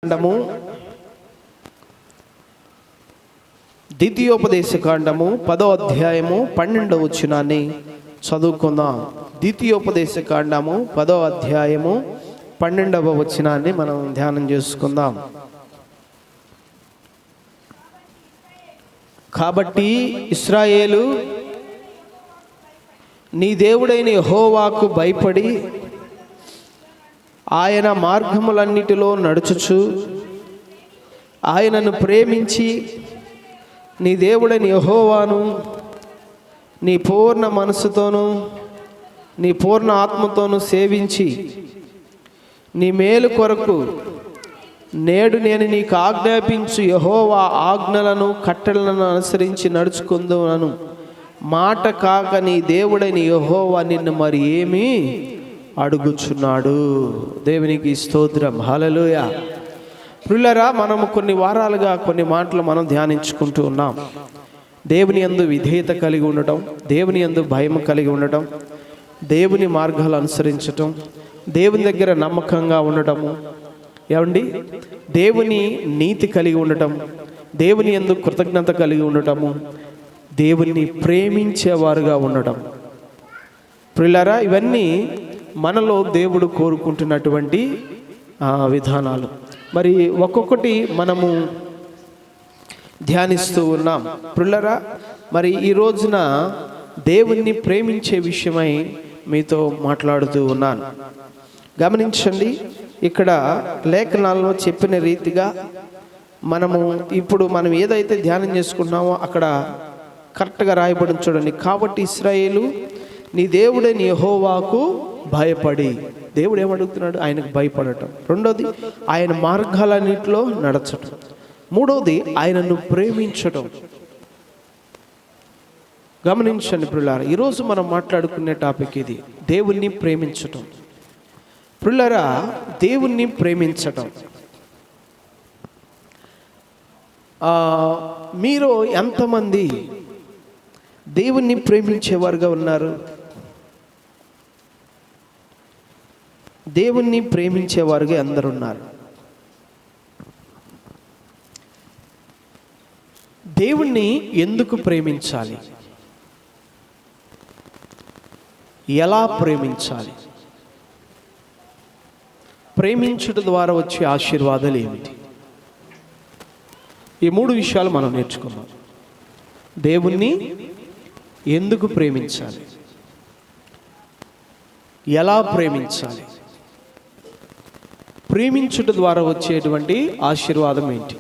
కాండము ద్వితీయోపదేశ కాండము 10వ అధ్యాయము 12వ వచనాన్ని చదువుకుందాం. ద్వితీయోపదేశ కాండము 10వ అధ్యాయము 12వ వచనాన్ని మనం ధ్యానం చేసుకుందాం. కాబట్టి ఇశ్రాయేలు నీ దేవుడైన యెహోవాకు భయపడి ఆయన మార్గములన్నిటిలో నడుచుచు ఆయనను ప్రేమించి నీ దేవుడైన యెహోవాను నీ పూర్ణ మనసుతోనూ నీ పూర్ణ ఆత్మతోనూ సేవించి నీ మేలు కొరకు నేడు నేను నీకు ఆజ్ఞాపించు యెహోవా ఆజ్ఞలను కట్టడలను అనుసరించి నడుచుకుందునను మాట కాక నీ దేవుడైన యెహోవా నిన్ను మరి ఏమీ అడుగుచున్నాడు. దేవునికి స్తోత్రం. హల్లెలూయా. ప్రియులారా, మనము కొన్ని వారాలుగా కొన్ని మాటలు మనం ధ్యానించుకుంటూ ఉన్నాం. దేవుని యందు విధేయత కలిగి ఉండటం, దేవుని యందు భయం కలిగి ఉండటం, దేవుని మార్గాలు అనుసరించటం, దేవుని దగ్గర నమ్మకంగా ఉండటము, ఏమండి దేవుని నీతి కలిగి ఉండటం, దేవుని యందు కృతజ్ఞత కలిగి ఉండటము, దేవుని ప్రేమించేవారుగా ఉండటం. ప్రియులారా, ఇవన్నీ మనలో దేవుడు కోరుకుంటున్నటువంటి విధానాలు. మరి ఒక్కొక్కటి మనము ధ్యానిస్తూ ఉన్నాం. ప్రియులారా, మరి ఈ రోజున దేవుణ్ణి ప్రేమించే విషయమై మీతో మాట్లాడుతూ ఉన్నాను. గమనించండి, ఇక్కడ లేఖనాల్లో చెప్పిన రీతిగా మనం ఏదైతే ధ్యానం చేసుకుంటున్నామో అక్కడ కరెక్ట్గా రాయబడి చూడండి. కాబట్టి ఇశ్రాయేలు నీ దేవుడైన యెహోవాకు భయపడి, దేవుడు ఏమడుగుతున్నాడు? ఆయనకు భయపడటం. రెండోది ఆయన మార్గాలన్నింటిలో నడచటం. మూడోది ఆయనను ప్రేమించటం. గమనించండి ప్రియులారా, ఈరోజు మనం మాట్లాడుకునే టాపిక్ ఇది, దేవుణ్ణి ప్రేమించటం. ప్రియులారా, దేవుణ్ణి ప్రేమించటం. మీరు ఎంతమంది దేవుణ్ణి ప్రేమించేవారుగా ఉన్నారు? దేవుణ్ణి ప్రేమించేవారుగా అందరు ఉన్నారు. దేవుణ్ణి ఎందుకు ప్రేమించాలి? ఎలా ప్రేమించాలి? ప్రేమించడం ద్వారా వచ్చే ఆశీర్వాదాలు ఏమిటి? ఈ మూడు విషయాలు మనం నేర్చుకున్నాం. దేవుణ్ణి ఎందుకు ప్రేమించాలి, ఎలా ప్రేమించాలి, ప్రేమించుట ద్వారా వచ్చేటువంటి ఆశీర్వాదం ఏంటి?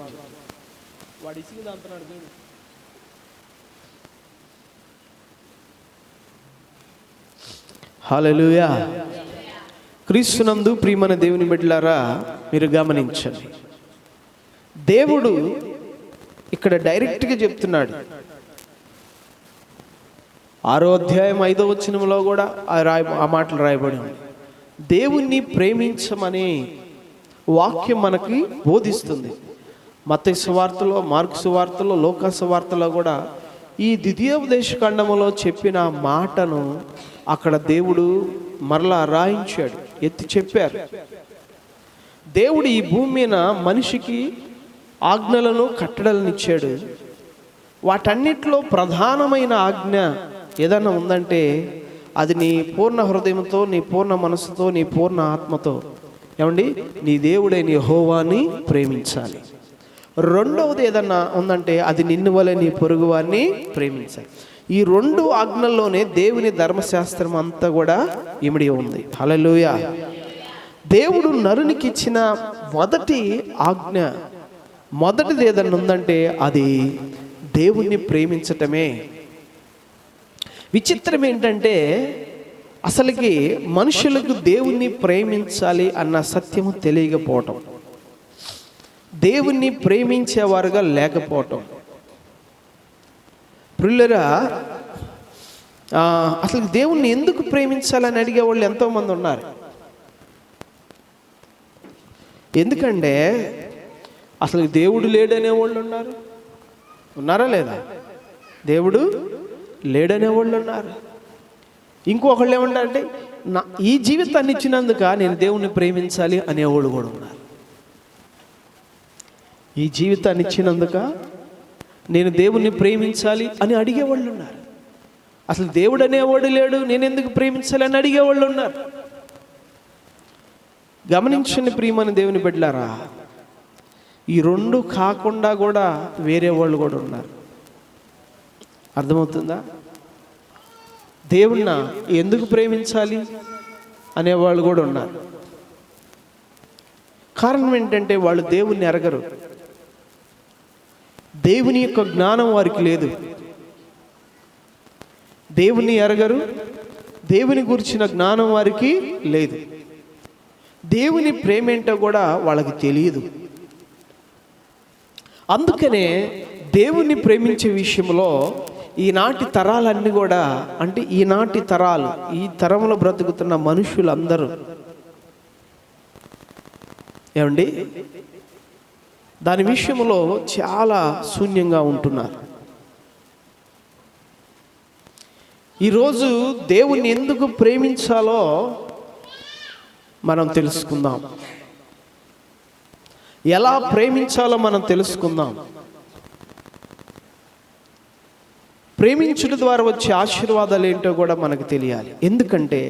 హల్లెలూయా. క్రీస్తునందు ప్రియమైన దేవుని బిడ్డలారా, మీరు గమనించండి, దేవుడు ఇక్కడ డైరెక్ట్గా చెప్తున్నాడు. 6వ అధ్యాయం 5వ వచనంలో కూడా ఆ మాటలు రాయబడి ఉంది. దేవుణ్ణి ప్రేమించమనే వాక్యం మనకి బోధిస్తుంది. మత్తయి సువార్తలో, మార్కు సువార్తలో, లూకా సువార్తలో కూడా ఈ ద్వితీయోపదేశ ఖండములో చెప్పిన మాటను అక్కడ దేవుడు మరలా రాయించాడు, ఎత్తి చెప్పారు. దేవుడు ఈ భూమి మీద మనిషికి ఆజ్ఞలను కట్టడలను ఇచ్చాడు. వాటన్నిటిలో ప్రధానమైన ఆజ్ఞ ఏదన్నా ఉందంటే అది నీ పూర్ణ హృదయంతో, నీ పూర్ణ మనసుతో, నీ పూర్ణ ఆత్మతో, ఏమండి, నీ దేవుడైన యెహోవాని ప్రేమించాలి. రెండవది ఏదన్నా ఉందంటే అది నిన్ను వలె నీ పొరుగువాన్ని ప్రేమించాలి. ఈ రెండు ఆజ్ఞల్లోనే దేవుని ధర్మశాస్త్రం అంతా కూడా ఇమిడి ఉంది. హల్లెలూయా. దేవుడు నరునికి ఇచ్చిన మొదటి ఆజ్ఞ, మొదటిది ఏదన్నా ఉందంటే అది దేవుణ్ణి ప్రేమించటమే. విచిత్రం ఏంటంటే అసలుకి మనుషులకు దేవుణ్ణి ప్రేమించాలి అన్న సత్యము తెలియకపోవటం, దేవుణ్ణి ప్రేమించేవారుగా లేకపోవటం. ప్రియులారా, అసలు దేవుణ్ణి ఎందుకు ప్రేమించాలని అడిగే వాళ్ళు ఎంతోమంది ఉన్నారు. ఎందుకంటే అసలు దేవుడు లేడనే వాళ్ళు ఉన్నారా లేదా? దేవుడు లేడనే వాళ్ళు ఉన్నారు. ఇంకొకళ్ళు ఏమంటారంటే ఈ జీవితాన్ని ఇచ్చినందుక నేను దేవుణ్ణి ప్రేమించాలి అనేవాళ్ళు కూడా ఉన్నారు. ఈ జీవితాన్ని ఇచ్చినందుక నేను దేవుణ్ణి ప్రేమించాలి అని అడిగేవాళ్ళు ఉన్నారు. అసలు దేవుడు అనేవాడు లేడు, నేను ఎందుకు ప్రేమించాలి అని అడిగేవాళ్ళు ఉన్నారు. గమనించండి ప్రియమైన దేవుని బిడ్డలారా, ఈ రెండు కాకుండా కూడా వేరే వాళ్ళు కూడా ఉన్నారు. అర్థమవుతుందా? దేవుణ్ణి ఎందుకు ప్రేమించాలి అనేవాళ్ళు కూడా ఉన్నారు. కారణం ఏంటంటే వాళ్ళు దేవుణ్ణి ఎరగరు. దేవుని యొక్క జ్ఞానం వారికి లేదు. దేవుని ఎరగరు, దేవుని గురించిన జ్ఞానం వారికి లేదు. దేవుని ప్రేమ ఏంటో కూడా వాళ్ళకి తెలియదు. అందుకనే దేవుణ్ణి ప్రేమించే విషయంలో ఈనాటి తరాలన్నీ కూడా, అంటే ఈనాటి తరాలు, ఈ తరంలో బ్రతుకుతున్న మనుషులందరూ ఏమండి దాని విషయంలో చాలా శూన్యంగా ఉంటున్నారు. ఈరోజు దేవుణ్ణి ఎందుకు ప్రేమించాలో మనం తెలుసుకుందాం. ఎలా ప్రేమించాలో మనం తెలుసుకుందాం. ప్రేమించుట ద్వారా వచ్చే ఆశీర్వాదాలు ఏంటో కూడా మనకు తెలియాలి. ఎందుకంటే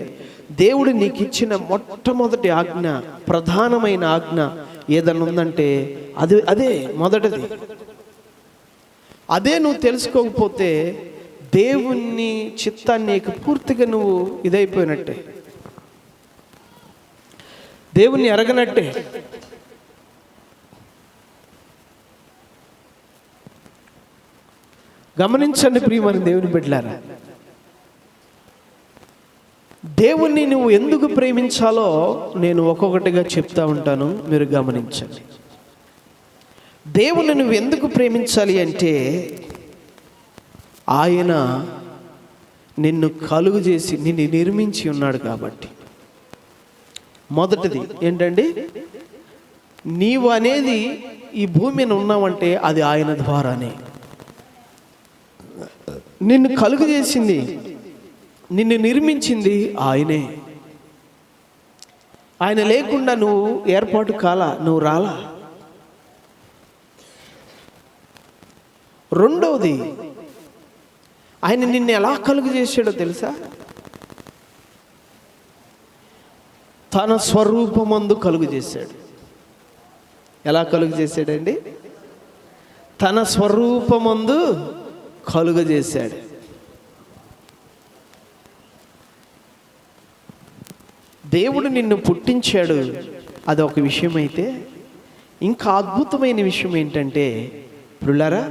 దేవుడు నీకు ఇచ్చిన మొట్టమొదటి ఆజ్ఞ, ప్రధానమైన ఆజ్ఞ ఏదన్నా ఉందంటే అదే మొదటిది. అదే నువ్వు తెలుసుకోకపోతే దేవుని చిత్తాన్ని నీకు పూర్తిగా నువ్వు ఇదైపోయినట్టే, దేవుణ్ణి ఎరగనట్టే. గమనించండి ప్రియమైన దేవుని బిడ్డలారా, దేవుణ్ణి నువ్వు ఎందుకు ప్రేమించాలో నేను ఒక్కొక్కటిగా చెప్తా ఉంటాను, మీరు గమనించండి. దేవుణ్ణి నువ్వు ఎందుకు ప్రేమించాలి అంటే ఆయన నిన్ను కలుగు చేసి నిన్ను నిర్మించి ఉన్నాడు కాబట్టి. మొదటిది ఏంటండి, నీవు అనేది ఈ భూమి మీద ఉన్నావంటే అది ఆయన ద్వారానే. నిన్ను కలుగు చేసింది, నిన్ను నిర్మించింది ఆయనే. ఆయన లేకుండా నువ్వు ఏర్పాటు కాలా, నువ్వు రాలా. రెండవది, ఆయన నిన్ను ఎలా కలుగు చేశాడో తెలుసా? తన స్వరూపమందు కలుగు చేశాడు. ఎలా కలుగు చేశాడండి? తన స్వరూపమందు కలుగు చేశాడు. దేవుడు నిన్ను పుట్టించాడు, అది ఒక విషయం అయితే, ఇంకా అద్భుతమైన విషయం ఏంటంటే ప్రియులారా,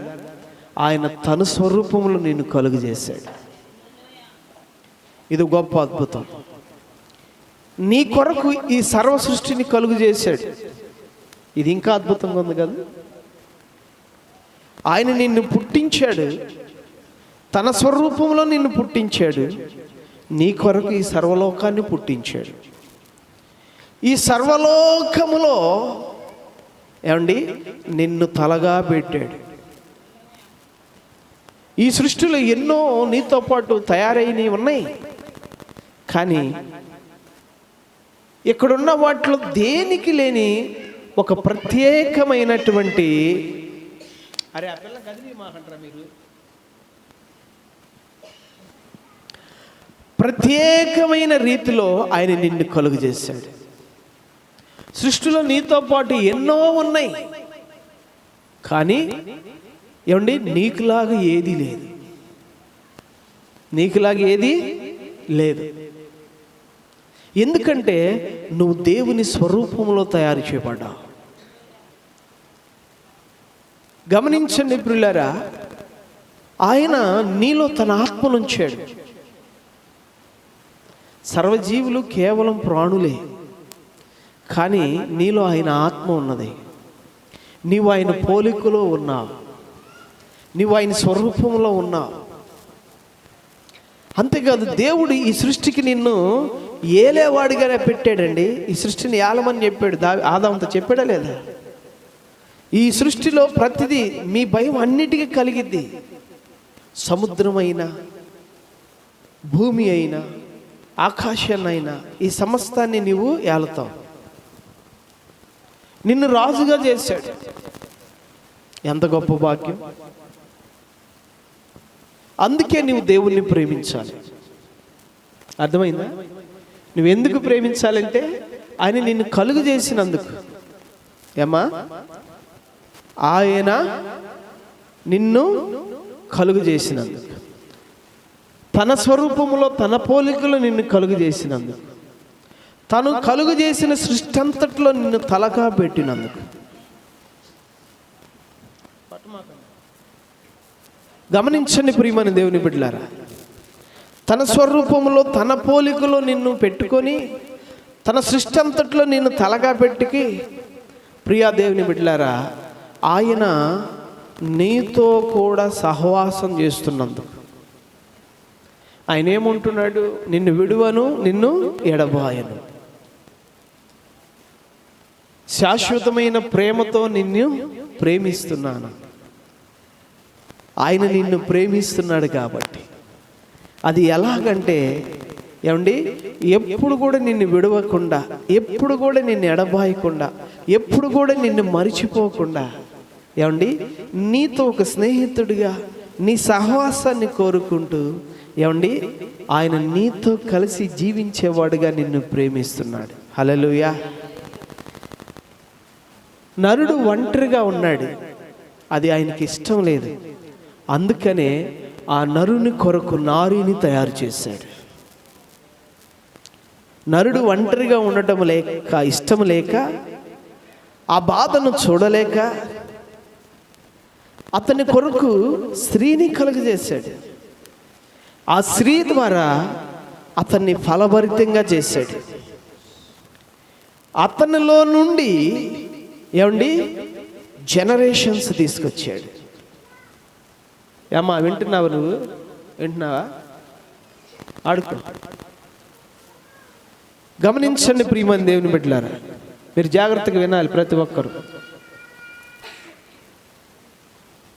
ఆయన తన స్వరూపంలో నిన్ను కలుగు చేశాడు. ఇది గొప్ప అద్భుతం. నీ కొరకు ఈ సర్వ సృష్టిని కలుగు చేశాడు. ఇది ఇంకా అద్భుతంగా ఉంది కదా. ఆయన నిన్ను పుట్టించాడు, తన స్వరూపంలో నిన్ను పుట్టించాడు. నీ కొరకు ఈ సర్వలోకాన్ని పుట్టించాడు. ఈ సర్వలోకములో ఏమండి నిన్ను తలగా పెట్టాడు. ఈ సృష్టిలో ఎన్నో నీతో పాటు తయారైనవి ఉన్నాయి, కానీ ఇక్కడున్న వాటిలో దేనికి లేని ఒక ప్రత్యేకమైనటువంటి ప్రత్యేకమైన రీతిలో ఆయన నిన్ను కలుగు చేశాడు. సృష్టిలో నీతో పాటు ఎన్నో ఉన్నాయి, కానీ ఏమండి నీకులాగా ఏది లేదు, నీకులాగా ఏది లేదు. ఎందుకంటే నువ్వు దేవుని స్వరూపంలో తయారు చేయబడ్డావు. గమనించండి ప్రియులారా, ఆయన నీలో తన ఆత్మను ఉంచాడు. సర్వజీవులు కేవలం ప్రాణులే, కానీ నీలో ఆయన ఆత్మ ఉన్నది. నీవు ఆయన పోలికలో ఉన్నావు, నీవు ఆయన స్వరూపంలో ఉన్నావు. అంతేకాదు, దేవుడు ఈ సృష్టికి నిన్ను ఏలేవాడిగానే పెట్టాడండి. ఈ సృష్టిని ఏలమని చెప్పాడు. ఆదాముతో చెప్పాడా లేదా? ఈ సృష్టిలో ప్రతిదీ మీ భయం అన్నిటికీ కలిగిద్ది. సముద్రమైనా, భూమి అయినా, ఆకాశాన్నైనా, ఈ సమస్తాన్ని నీవు ఏలుతావు. నిన్ను రాజుగా చేశాడు. ఎంత గొప్ప భాగ్యం! అందుకే నువ్వు దేవుణ్ణి ప్రేమించాలి. అర్థమైందా? నువ్వెందుకు ప్రేమించాలంటే ఆయన నిన్ను కలుగు చేసినందుకు. ఏమా? ఆయన నిన్ను కలుగు చేసినందుకు, తన స్వరూపములో తన పోలికలో నిన్ను కలుగు చేసినందుకు, తను కలుగు చేసిన సృష్టి అంతట్లో నిన్ను తలగా పెట్టినందుకు. గమనించండి ప్రియమైన దేవుని బిడ్డలారా, తన స్వరూపములో తన పోలికలో నిన్ను పెట్టుకొని తన సృష్టి అంతట్లో నిన్ను తలగా పెట్టుకి, ప్రియా దేవుని బిడ్డలారా, ఆయన నీతో కూడా సహవాసం చేస్తున్నందుకు ఆయన ఏమంటున్నాడు? నిన్ను విడువను, నిన్ను ఎడబాయను. శాశ్వతమైన ప్రేమతో నిన్ను ప్రేమిస్తున్నాను. ఆయన నిన్ను ప్రేమిస్తున్నాడు కాబట్టి. అది ఎలాగంటే ఏమండి, ఎప్పుడు కూడా నిన్ను విడవకుండా, ఎప్పుడు కూడా నిన్ను ఎడబాయకుండా, ఎప్పుడు కూడా నిన్ను మరిచిపోకుండా, ఏమండి, నీతో ఒక స్నేహితుడిగా నీ సహవాసాన్ని కోరుకుంటూ, ఏమండి, ఆయన నీతో కలిసి జీవించేవాడుగా నిన్ను ప్రేమిస్తున్నాడు. హల్లెలూయా. నరుడు ఒంటరిగా ఉన్నాడు, అది ఆయనకి ఇష్టం లేదు. అందుకనే ఆ నరుని కొరకు నారిని తయారు చేశాడు. నరుడు ఒంటరిగా ఉండటం లేక, ఇష్టం లేక, ఆ బాధను చూడలేక అతని కొరకు స్త్రీని కలుగజేశాడు. ఆ స్త్రీ ద్వారా అతన్ని ఫలభరితంగా చేశాడు. అతనిలో నుండి ఏమండి జనరేషన్స్ తీసుకొచ్చాడు. ఏమ్మా, వింటున్నావు? నువ్వు వింటున్నావా? ఆడుకో. గమనించండి ప్రియమైన దేవుని బిడ్డలారా, మీరు జాగ్రత్తగా వినాలి. ప్రతి ఒక్కరు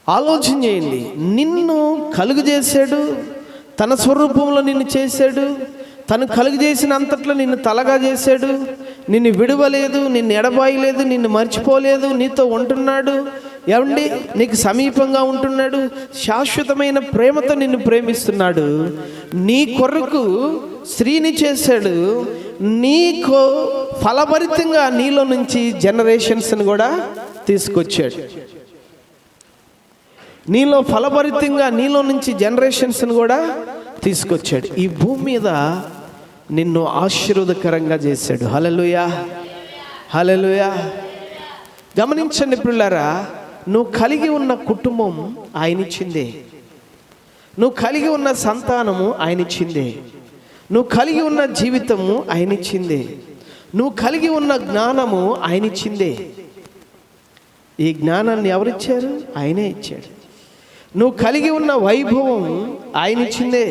ఆలోచన చేయండి. నిన్ను కలుగు చేశాడు, తన స్వరూపంలో నిన్ను చేశాడు, తను కలుగు చేసిన అంతట్లో నిన్ను తలగా చేశాడు, నిన్ను విడవలేదు, నిన్ను ఎడబాయలేదు, నిన్ను మర్చిపోలేదు, నీతో ఉంటున్నాడు. ఏమండి, నీకు సమీపంగా ఉంటున్నాడు, శాశ్వతమైన ప్రేమతో నిన్ను ప్రేమిస్తున్నాడు. నీ కొరకు స్త్రీని చేశాడు, నీకు ఫలభరితంగా నీలో నుంచి జనరేషన్స్ని కూడా తీసుకొచ్చాడు. నీలో ఫలభరితంగా నీలో నుంచి జనరేషన్స్ని కూడా తీసుకొచ్చాడు. ఈ భూమి మీద నిన్ను ఆశీర్వాదకరంగా చేశాడు. హల్లెలూయా, హల్లెలూయా. గమనించండి పిల్లరా, నువ్వు కలిగి ఉన్న కుటుంబం ఆయనిచ్చిందే, నువ్వు కలిగి ఉన్న సంతానము ఆయనిచ్చిందే, నువ్వు కలిగి ఉన్న జీవితము ఆయనిచ్చిందే, నువ్వు కలిగి ఉన్న జ్ఞానము ఆయనిచ్చిందే. ఈ జ్ఞానాన్ని ఎవరిచ్చారు? ఆయనే ఇచ్చాడు. నువ్వు కలిగి ఉన్న వైభవం ఆయనిచ్చిందే.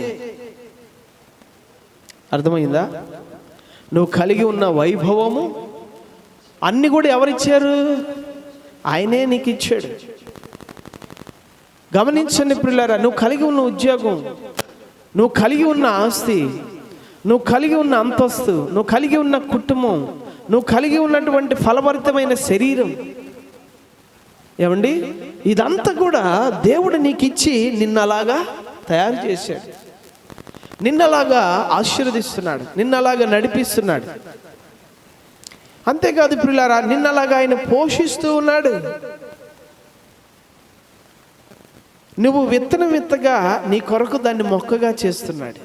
అర్థమైందా? నువ్వు కలిగి ఉన్న వైభవము అన్నీ కూడా ఎవరిచ్చారు? ఆయనే నీకు ఇచ్చాడు. గమనించండి పిల్లరా, నువ్వు కలిగి ఉన్న ఉద్యోగం, నువ్వు కలిగి ఉన్న ఆస్తి, నువ్వు కలిగి ఉన్న అంతస్తు, నువ్వు కలిగి ఉన్న కుటుంబం, నువ్వు కలిగి ఉన్నటువంటి ఫలభరితమైన శరీరం, ఏమండి, ఇదంతా కూడా దేవుడు నీకు ఇచ్చి నిన్నలాగా తయారు చేశాడు, నిన్నలాగా ఆశీర్వదిస్తున్నాడు, నిన్నలాగా నడిపిస్తున్నాడు. అంతేకాదు ప్రియులారా, నిన్నలాగా ఆయన పోషిస్తూ ఉన్నాడు. నువ్వు విత్తనం విత్తగా నీ కొరకు దాన్ని మొక్కగా చేస్తున్నాడు.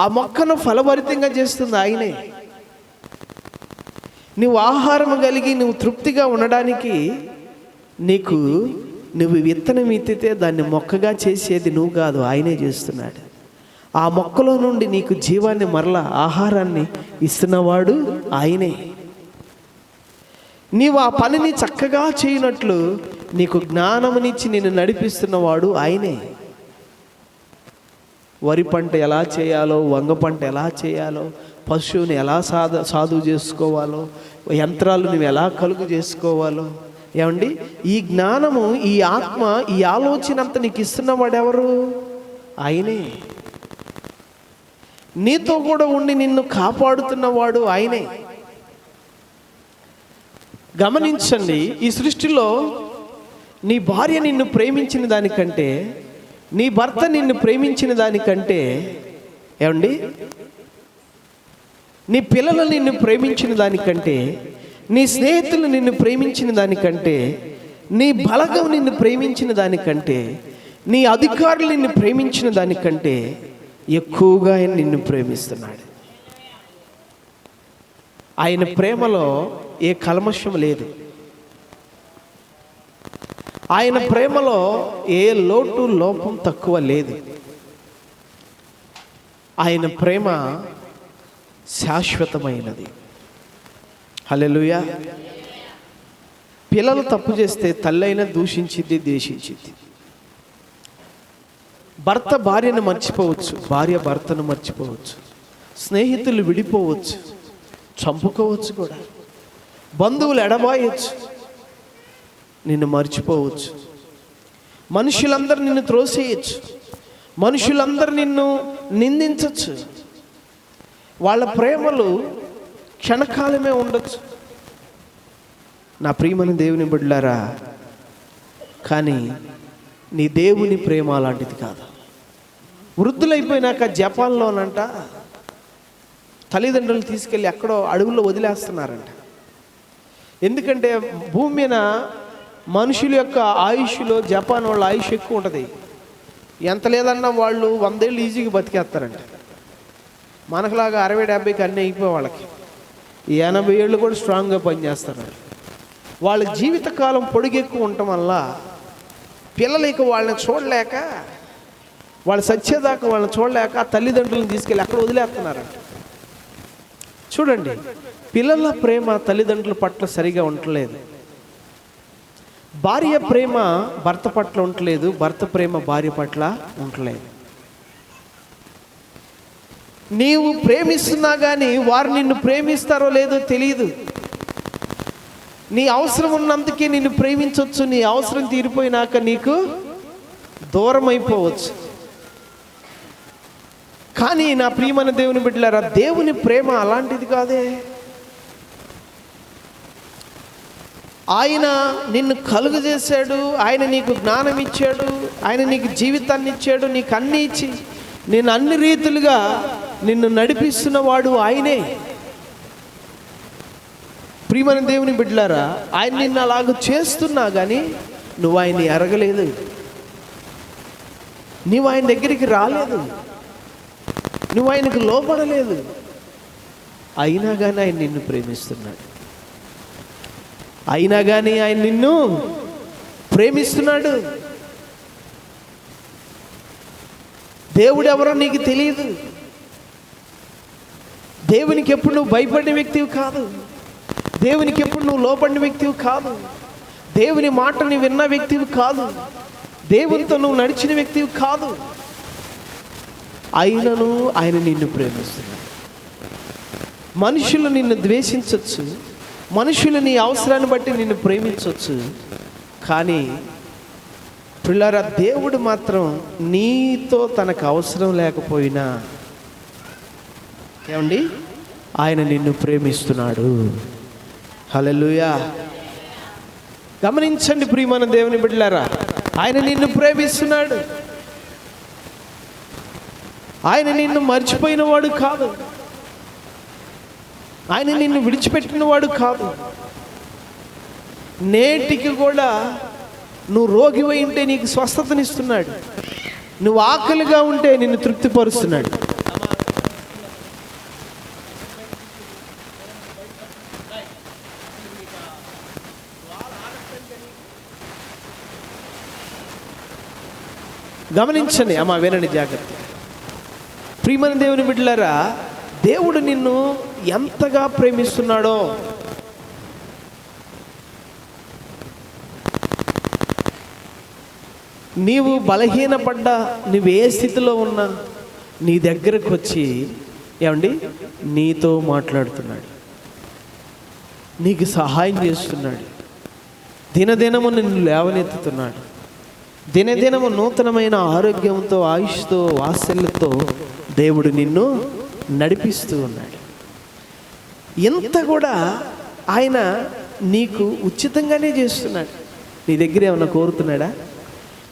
ఆ మొక్కను ఫలభరితంగా చేస్తుంది ఆయనే. నువ్వు ఆహారం కలిగి నువ్వు తృప్తిగా ఉండడానికి నువ్వు విత్తనం ఎత్తితే దాన్ని మొక్కగా చేసేది నువ్వు కాదు, ఆయనే చేస్తున్నాడు. ఆ మొక్కలో నుండి నీకు జీవాన్ని మరలా ఆహారాన్ని ఇస్తున్నవాడు ఆయనే. నీవు ఆ పనిని చక్కగా చేయనట్లు నీకు జ్ఞానమునిచ్చి నిన్ను నడిపిస్తున్నవాడు ఆయనే. వరి పంట ఎలా చేయాలో, వంగ పంట ఎలా చేయాలో, పశువుని ఎలా సాధువు చేసుకోవాలో, యంత్రాలు నువ్వు ఎలా కలుగు చేసుకోవాలో, ఏమండి, ఈ జ్ఞానము, ఈ ఆత్మ, ఈ ఆలోచన అంతా నీకు ఇస్తున్నవాడు ఎవరు? ఆయనే. నీతో కూడా ఉండి నిన్ను కాపాడుతున్నవాడు ఆయనే. గమనించండి, ఈ సృష్టిలో నీ భార్య నిన్ను ప్రేమించిన దానికంటే, నీ భర్త నిన్ను ప్రేమించిన దానికంటే, ఏమండి, నీ పిల్లలు నిన్ను ప్రేమించిన దానికంటే, నీ స్నేహితులు నిన్ను ప్రేమించిన దానికంటే, నీ బలగం నిన్ను ప్రేమించిన దానికంటే, నీ అధికారులు నిన్ను ప్రేమించిన దానికంటే ఎక్కువగా ఆయన నిన్ను ప్రేమిస్తున్నాడు. ఆయన ప్రేమలో ఏ కల్మషం లేదు. ఆయన ప్రేమలో ఏ లోటు లోపం తక్కువ లేదు. ఆయన ప్రేమ శాశ్వతమైనది. హల్లెలూయా. పిల్లలు తప్పు చేస్తే తల్లైనా దూషించిద్ది, ద్వేషించిద్ది. భర్త భార్యను మర్చిపోవచ్చు, భార్య భర్తను మర్చిపోవచ్చు, స్నేహితులు విడిపోవచ్చు, చంపుకోవచ్చు కూడా, బంధువులు ఎడబాయొచ్చు, నిన్ను మర్చిపోవచ్చు, మనుషులందరూ నిన్ను త్రోసేయచ్చు, మనుషులందరూ నిన్ను నిందించవచ్చు. వాళ్ళ ప్రేమలు క్షణకాలమే ఉండొచ్చు. నా ప్రియమైన దేవుని బిడ్డలారా, కానీ నీ దేవుని ప్రేమ అలాంటిది కాదు. వృద్ధులైపోయినాక జపాన్లోనంట తల్లిదండ్రులు తీసుకెళ్ళి ఎక్కడో అడవుల్లో వదిలేస్తున్నారంట. ఎందుకంటే భూమి మీద మనుషుల యొక్క ఆయుష్లో జపాన్ వాళ్ళ ఆయుష్ ఎక్కువ ఉంటుంది. ఎంత లేదన్నా వాళ్ళు 100 ఏళ్ళు ఈజీగా బతికేస్తారంట. మనకులాగా 60-70కి అన్నీ అయిపోయి వాళ్ళకి 80 ఏళ్ళు కూడా స్ట్రాంగ్గా పనిచేస్తారు. వాళ్ళ జీవితకాలం పొడిగెక్కువ ఉండటం వల్ల పిల్లలు ఇక వాళ్ళని చూడలేక, వాళ్ళు సచ్చేదాకా వాళ్ళని చూడలేక తల్లిదండ్రులను తీసుకెళ్ళి అక్కడ వదిలేస్తున్నారంట. చూడండి, పిల్లల ప్రేమ తల్లిదండ్రుల పట్ల సరిగా ఉండలేదు. భార్య ప్రేమ భర్త పట్ల ఉండలేదు, భర్త ప్రేమ భార్య పట్ల ఉండలేదు. నీవు ప్రేమిస్తున్నా కానీ వారు నిన్ను ప్రేమిస్తారో లేదో తెలియదు. నీ అవసరం ఉన్నందుకే నిన్ను ప్రేమించవచ్చు, నీ అవసరం తీరిపోయినాక నీకు దూరం అయిపోవచ్చు. కానీ నా ప్రియమైన దేవుని బిడ్డలారా, దేవుని ప్రేమ అలాంటిది కాదే. ఆయన నిన్ను కలుగజేశాడు, ఆయన నీకు జ్ఞానం ఇచ్చాడు, ఆయన నీకు జీవితాన్ని ఇచ్చాడు, నీకు అన్నీ ఇచ్చి నేను అన్ని రీతులుగా నిన్ను నడిపిస్తున్నవాడు ఆయనే. ప్రియమైన దేవుని బిడ్డలారా, ఆయన నిన్ను అలాగ చేస్తున్నా కానీ నువ్వు ఆయన్ని ఎరగలేదు, నువ్వు ఆయన దగ్గరికి రాలేదు, నువ్వు ఆయనకు లోపడలేదు. అయినా కానీ ఆయన నిన్ను ప్రేమిస్తున్నాడు. అయినా కానీ ఆయన నిన్ను ప్రేమిస్తున్నాడు. దేవుడు ఎవరో నీకు తెలియదు. దేవునికి ఎప్పుడు నువ్వు భయపడిన వ్యక్తివి కాదు. దేవునికి ఎప్పుడు నువ్వు లోపడిన వ్యక్తివి కాదు. దేవుని మాటని విన్న వ్యక్తివి కాదు. దేవునితో నువ్వు నడిచిన వ్యక్తివి కాదు. అయినను ఆయన నిన్ను ప్రేమిస్తున్నాడు. మనుషులు నిన్ను ద్వేషించవచ్చు, మనుషులు నీ అవసరాన్ని బట్టి నిన్ను ప్రేమించవచ్చు, కానీ పిల్లరా, దేవుడు మాత్రం నీతో తనకు అవసరం లేకపోయినా ఏమండి ఆయన నిన్ను ప్రేమిస్తున్నాడు. హల్లెలూయా. గమనించండి ప్రియమైన దేవుని బిడ్డలారా, ఆయన నిన్ను ప్రేమిస్తున్నాడు. ఆయన నిన్ను మర్చిపోయిన వాడు కాదు. ఆయన నిన్ను విడిచిపెట్టిన వాడు కాదు. నేటికి కూడా నువ్వు రోగివై ఉంటే నీకు స్వస్థతనిస్తున్నాడు. నువ్వు ఆకలిగా ఉంటే నిన్ను తృప్తిపరుస్తున్నాడు. గమనించండి అమ్మా, వినండి జాగ్రత్త. ప్రియమైన దేవుని బిడ్డలారా, దేవుడు నిన్ను ఎంతగా ప్రేమిస్తున్నాడో నీవు బలహీనపడ్డా, నువ్వు ఏ స్థితిలో ఉన్నా నీ దగ్గరకు వచ్చి ఏమండి నీతో మాట్లాడుతున్నాడు, నీకు సహాయం చేస్తున్నాడు, దినదినము నిన్ను లేవనెత్తుతున్నాడు, దినదినము నూతనమైన ఆరోగ్యంతో, ఆయుష్తో, వాత్సల్యంతో దేవుడు నిన్ను నడిపిస్తూ ఉన్నాడు. ఇంత కూడా ఆయన నీకు ఉచితంగానే చేస్తున్నాడు. నీ దగ్గర ఏమైనా కోరుతున్నాడా?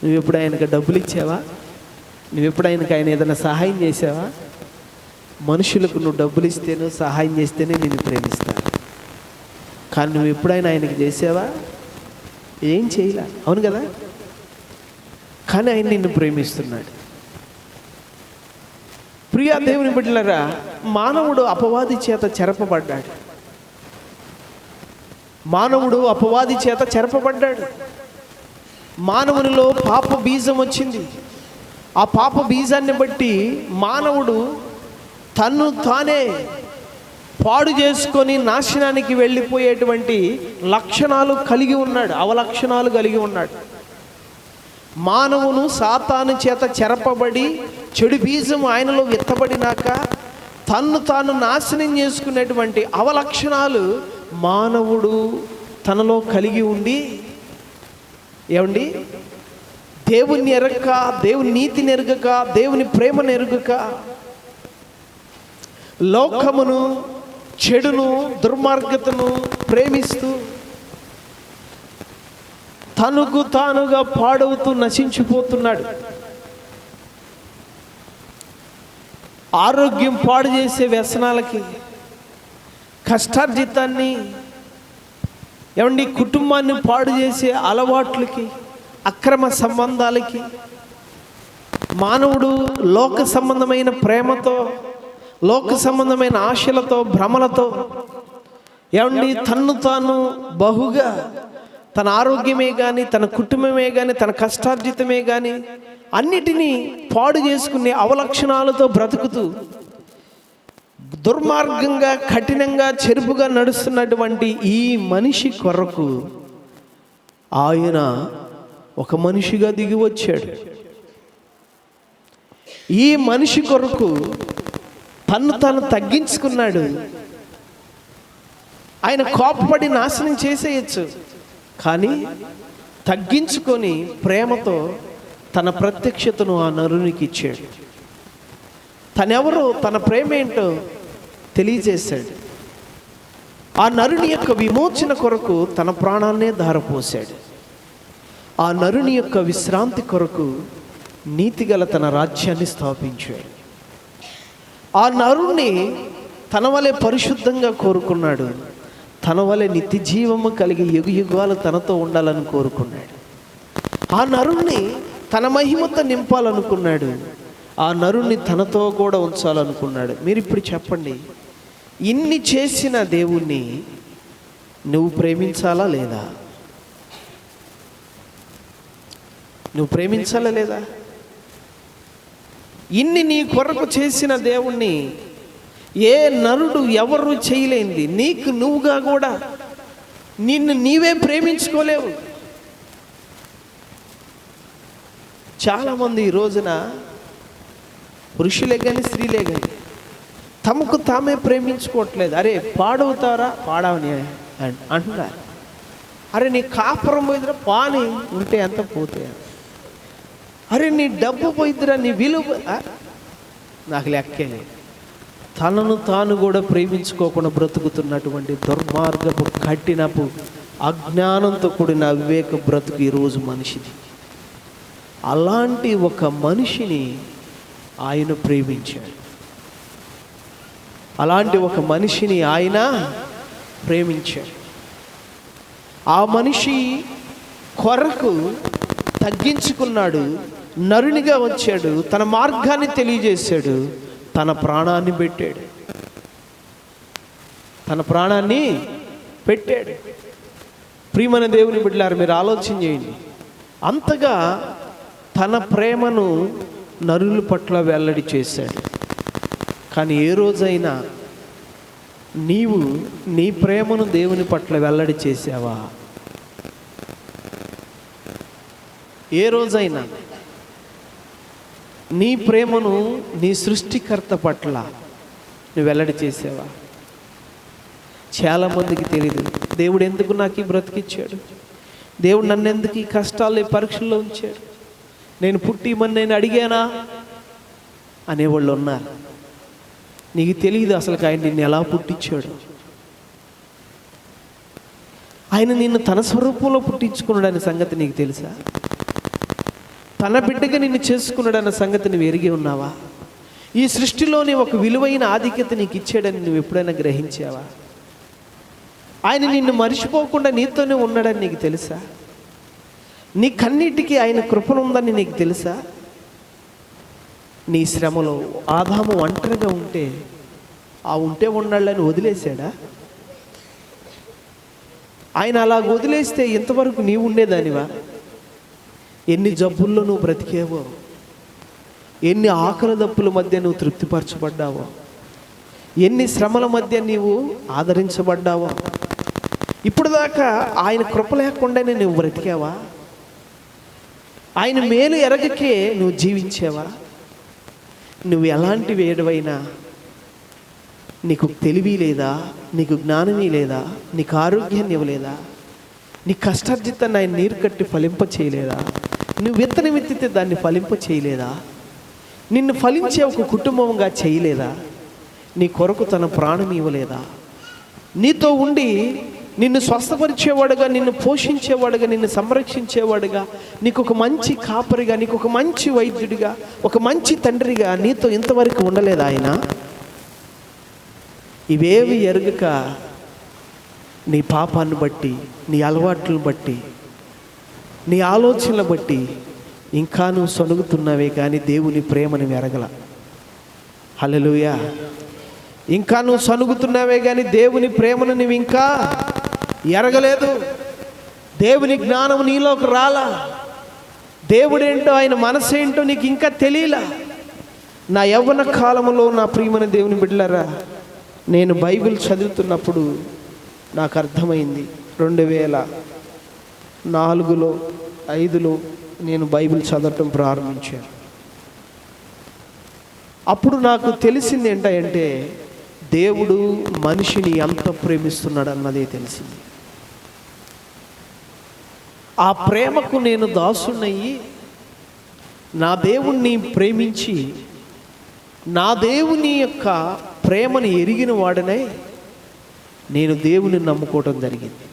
నువ్వెప్పుడు ఆయనకు డబ్బులు ఇచ్చావా? నువ్వెప్పుడు ఆయన ఏదైనా సహాయం చేసావా? మనుషులకు నువ్వు డబ్బులు ఇస్తేనో సహాయం చేస్తేనే నేను ప్రేమిస్తాను. కానీ నువ్వు ఎప్పుడైనా ఆయనకి చేసావా? ఏం చేయలే, అవును కదా? కానీ ఆయన నిన్ను ప్రేమిస్తున్నాడు. ప్రియా దేవుని బిడ్డలారా, మానవుడు అపవాది చేత చెరపబడ్డాడు. మానవుడు అపవాది చేత చెరపబడ్డాడు. మానవునిలో పాప బీజం వచ్చింది. ఆ పాప బీజాన్ని బట్టి మానవుడు తన్ను తానే పాడు చేసుకొని నాశనానికి వెళ్ళిపోయేటువంటి లక్షణాలు కలిగి ఉన్నాడు, అవలక్షణాలు కలిగి ఉన్నాడు. మానవును సాతాను చేత చెరపబడి చెడు బీజం ఆయనలో విత్తబడినాక తన్ను తాను నాశనం చేసుకునేటువంటి అవలక్షణాలు మానవుడు తనలో కలిగి ఉండి, ఏమండి, దేవుని ఎరగక, దేవుని నీతిని ఎరగక, దేవుని ప్రేమను ఎరగక, లోకమును, చెడును, దుర్మార్గతను ప్రేమిస్తూ తనకు తానుగా పాడవుతూ నశించిపోతున్నాడు. ఆరోగ్యం పాడు చేసే వ్యసనాలకి, కష్టార్జితాన్ని, ఏమండి, కుటుంబాన్ని పాడు చేసే అలవాట్లకి, అక్రమ సంబంధాలకి, మానవుడు లోక సంబంధమైన ప్రేమతో, లోక సంబంధమైన ఆశలతో, భ్రమలతో, ఏమండి, తన్ను తాను బహుగా తన ఆరోగ్యమే కానీ, తన కుటుంబమే కానీ, తన కష్టార్జితమే కానీ అన్నిటినీ పాడు చేసుకునే అవలక్షణాలతో బ్రతుకుతూ దుర్మార్గంగా, కఠినంగా, చెరుపుగా నడుస్తున్నటువంటి ఈ మనిషి కొరకు ఆయన ఒక మనిషిగా దిగి వచ్చాడు. ఈ మనిషి కొరకు తన్ను తాను తగ్గించుకున్నాడు. ఆయన కోపపడి నాశనం చేసేయచ్చు, కానీ తగ్గించుకొని ప్రేమతో తన ప్రత్యక్షతను ఆ నరునికి ఇచ్చాడు. తనెవరో, తన ప్రేమ ఏంటో తెలియజేశాడు. ఆ నరుని యొక్క విమోచన కొరకు తన ప్రాణాన్నే ధారపోశాడు. ఆ నరుని యొక్క విశ్రాంతి కొరకు నీతిగల తన రాజ్యాన్ని స్థాపించాడు. ఆ నరుణ్ణి తన వలె పరిశుద్ధంగా కోరుకున్నాడు. తన వలె నిత్య జీవము కలిగి యుగయుగాలు తనతో ఉండాలని కోరుకున్నాడు. ఆ నరుణ్ణి తన మహిమతో నింపాలనుకున్నాడు. ఆ నరుణ్ణి తనతో కూడా ఉంచాలనుకున్నాడు. మీరు ఇప్పుడు చెప్పండి, ఇన్ని చేసిన దేవుణ్ణి నువ్వు ప్రేమించాలా లేదా? నువ్వు ప్రేమించాలా లేదా? ఇన్ని నీ కొరకు చేసిన దేవుణ్ణి ఏ నరుడు ఎవరు చేయలేంది. నీకు నువ్వుగా కూడా నిన్ను నీవే ప్రేమించుకోలేవు. చాలామంది ఈ రోజున పురుషులే కానీ స్త్రీలే కానీ తమకు తామే ప్రేమించుకోవట్లేదు. అరే పాడవుతారా, పాడవని అంటున్నారు. అరే నీ కాపురం పోయిద్రా, పాని ఉంటే ఎంత పోతే. అరే నీ డబ్బు పోయిద్రా, నీ విలువ నాకు లెక్కే. తనను తాను కూడా ప్రేమించుకోకుండా బ్రతుకుతున్నటువంటి దుర్మార్గపు, కఠినపు, అజ్ఞానంతో కూడిన అవివేక బ్రతుకు ఈరోజు మనిషిది. అలాంటి ఒక మనిషిని ఆయన ప్రేమించాడు. అలాంటి ఒక మనిషిని ఆయన ప్రేమించాడు. ఆ మనిషి కొరకు తగ్గించుకున్నాడు, నరునిగా వచ్చాడు, తన మార్గాన్ని తెలియజేశాడు, తన ప్రాణాన్ని పెట్టాడు. తన ప్రాణాన్ని పెట్టాడు. ప్రియమైన దేవుని బిడ్డలారా, మీరు ఆలోచన చేయండి. అంతగా తన ప్రేమను నరుల పట్ల వెల్లడి చేశాడు. కానీ ఏ రోజైనా నీవు నీ ప్రేమను దేవుని పట్ల వెల్లడి చేసావా? ఏ రోజైనా నీ ప్రేమను నీ సృష్టికర్త పట్ల నువ్వు వెల్లడి చేసావా? చాలామందికి తెలియదు, దేవుడు ఎందుకు నాకు ఈ బ్రతికిచ్చాడు, దేవుడు నన్ను ఎందుకు ఈ కష్టాలు, ఈ పరీక్షల్లో ఉంచాడు, నేను పుట్టిమని నేను అడిగానా అనేవాళ్ళు ఉన్నారు. నీకు తెలియదు అసలు ఆయన నిన్ను ఎలా పుట్టించాడు. ఆయన నిన్ను తన స్వరూపంలో పుట్టించుకున్నాడనే సంగతి నీకు తెలుసా? తన బిడ్డగా నిన్ను చేసుకున్నాడన్న సంగతి నువ్వు ఎరిగి ఉన్నావా? ఈ సృష్టిలోని ఒక విలువైన ఆధిక్యత నీకు ఇచ్చాడని నువ్వు ఎప్పుడైనా గ్రహించావా? ఆయన నిన్ను మర్చిపోకుండా నీతోనే ఉన్నాడని నీకు తెలుసా? నీ కన్నిటికీ ఆయన కృపనుందని నీకు తెలుసా? నీ శ్రమలో ఆదాము ఒంటరిగా ఉంటే ఉన్నాళ్ళని వదిలేశాడా? ఆయన అలా వదిలేస్తే ఇంతవరకు నీవు ఉండేదానివా? ఎన్ని జబ్బుల్లో నువ్వు బ్రతికేవో, ఎన్ని ఆకలి దప్పుల మధ్య నువ్వు తృప్తిపరచబడ్డావో, ఎన్ని శ్రమల మధ్య నీవు ఆదరించబడ్డావో. ఇప్పుడు దాకా ఆయన కృప లేకుండానే నువ్వు బ్రతికావా? ఆయన మేలు ఎరగకే నువ్వు జీవించావా? నువ్వు ఎలాంటి వేడువైనా నీకు తెలివి లేదా, నీకు జ్ఞానమే లేదా, నీకు ఆరోగ్యాన్ని ఇవ్వలేదా, నీ కష్టార్జితాన్ని ఆయన నీరు కట్టి ఫలింప చేయలేదా? నువ్వు విత్తనం ఎత్తితే దాన్ని ఫలింప చేయలేదా? నిన్ను ఫలించే ఒక కుటుంబంగా చేయలేదా? నీ కొరకు తన ప్రాణం ఇవ్వలేదా? నీతో ఉండి నిన్ను స్వస్థపరిచేవాడుగా, నిన్ను పోషించేవాడుగా, నిన్ను సంరక్షించేవాడుగా, నీకు ఒక మంచి కాపరిగా, నీకు ఒక మంచి వైద్యుడిగా, ఒక మంచి తండ్రిగా నీతో ఇంతవరకు ఉండలేదా ఆయన? ఇవేవి ఎరగక నీ పాపాన్ని బట్టి, నీ అలవాట్లను బట్టి, నీ ఆలోచనలు బట్టి ఇంకా నువ్వు సొనుగుతున్నావే కానీ దేవుని ప్రేమను ఎరగల. హల్లెలూయా. ఇంకా నువ్వు సనుగుతున్నావే కానీ దేవుని ప్రేమను నువ్వు ఇంకా ఎరగలేదు. దేవుని జ్ఞానం నీలోకి రాలా. దేవుడేంటో, ఆయన మనసు ఏంటో నీకు ఇంకా తెలియలా. నా యవ్వన కాలంలో నా ప్రియమైన దేవుని బిడ్డలారా, నేను బైబిల్ చదువుతున్నప్పుడు నాకు అర్థమైంది. 2004లో 2005లో నేను బైబిల్ చదవటం ప్రారంభించాను. అప్పుడు నాకు తెలిసింది ఏంటంటే దేవుడు మనిషిని ఎంత ప్రేమిస్తున్నాడు అన్నదే తెలిసింది. ఆ ప్రేమకు నేను దాసున్నయ్యి నా దేవుణ్ణి ప్రేమించి నా దేవుని యొక్క ప్రేమను ఎరిగిన వాడనై నేను దేవుని నమ్ముకోవటం జరిగింది.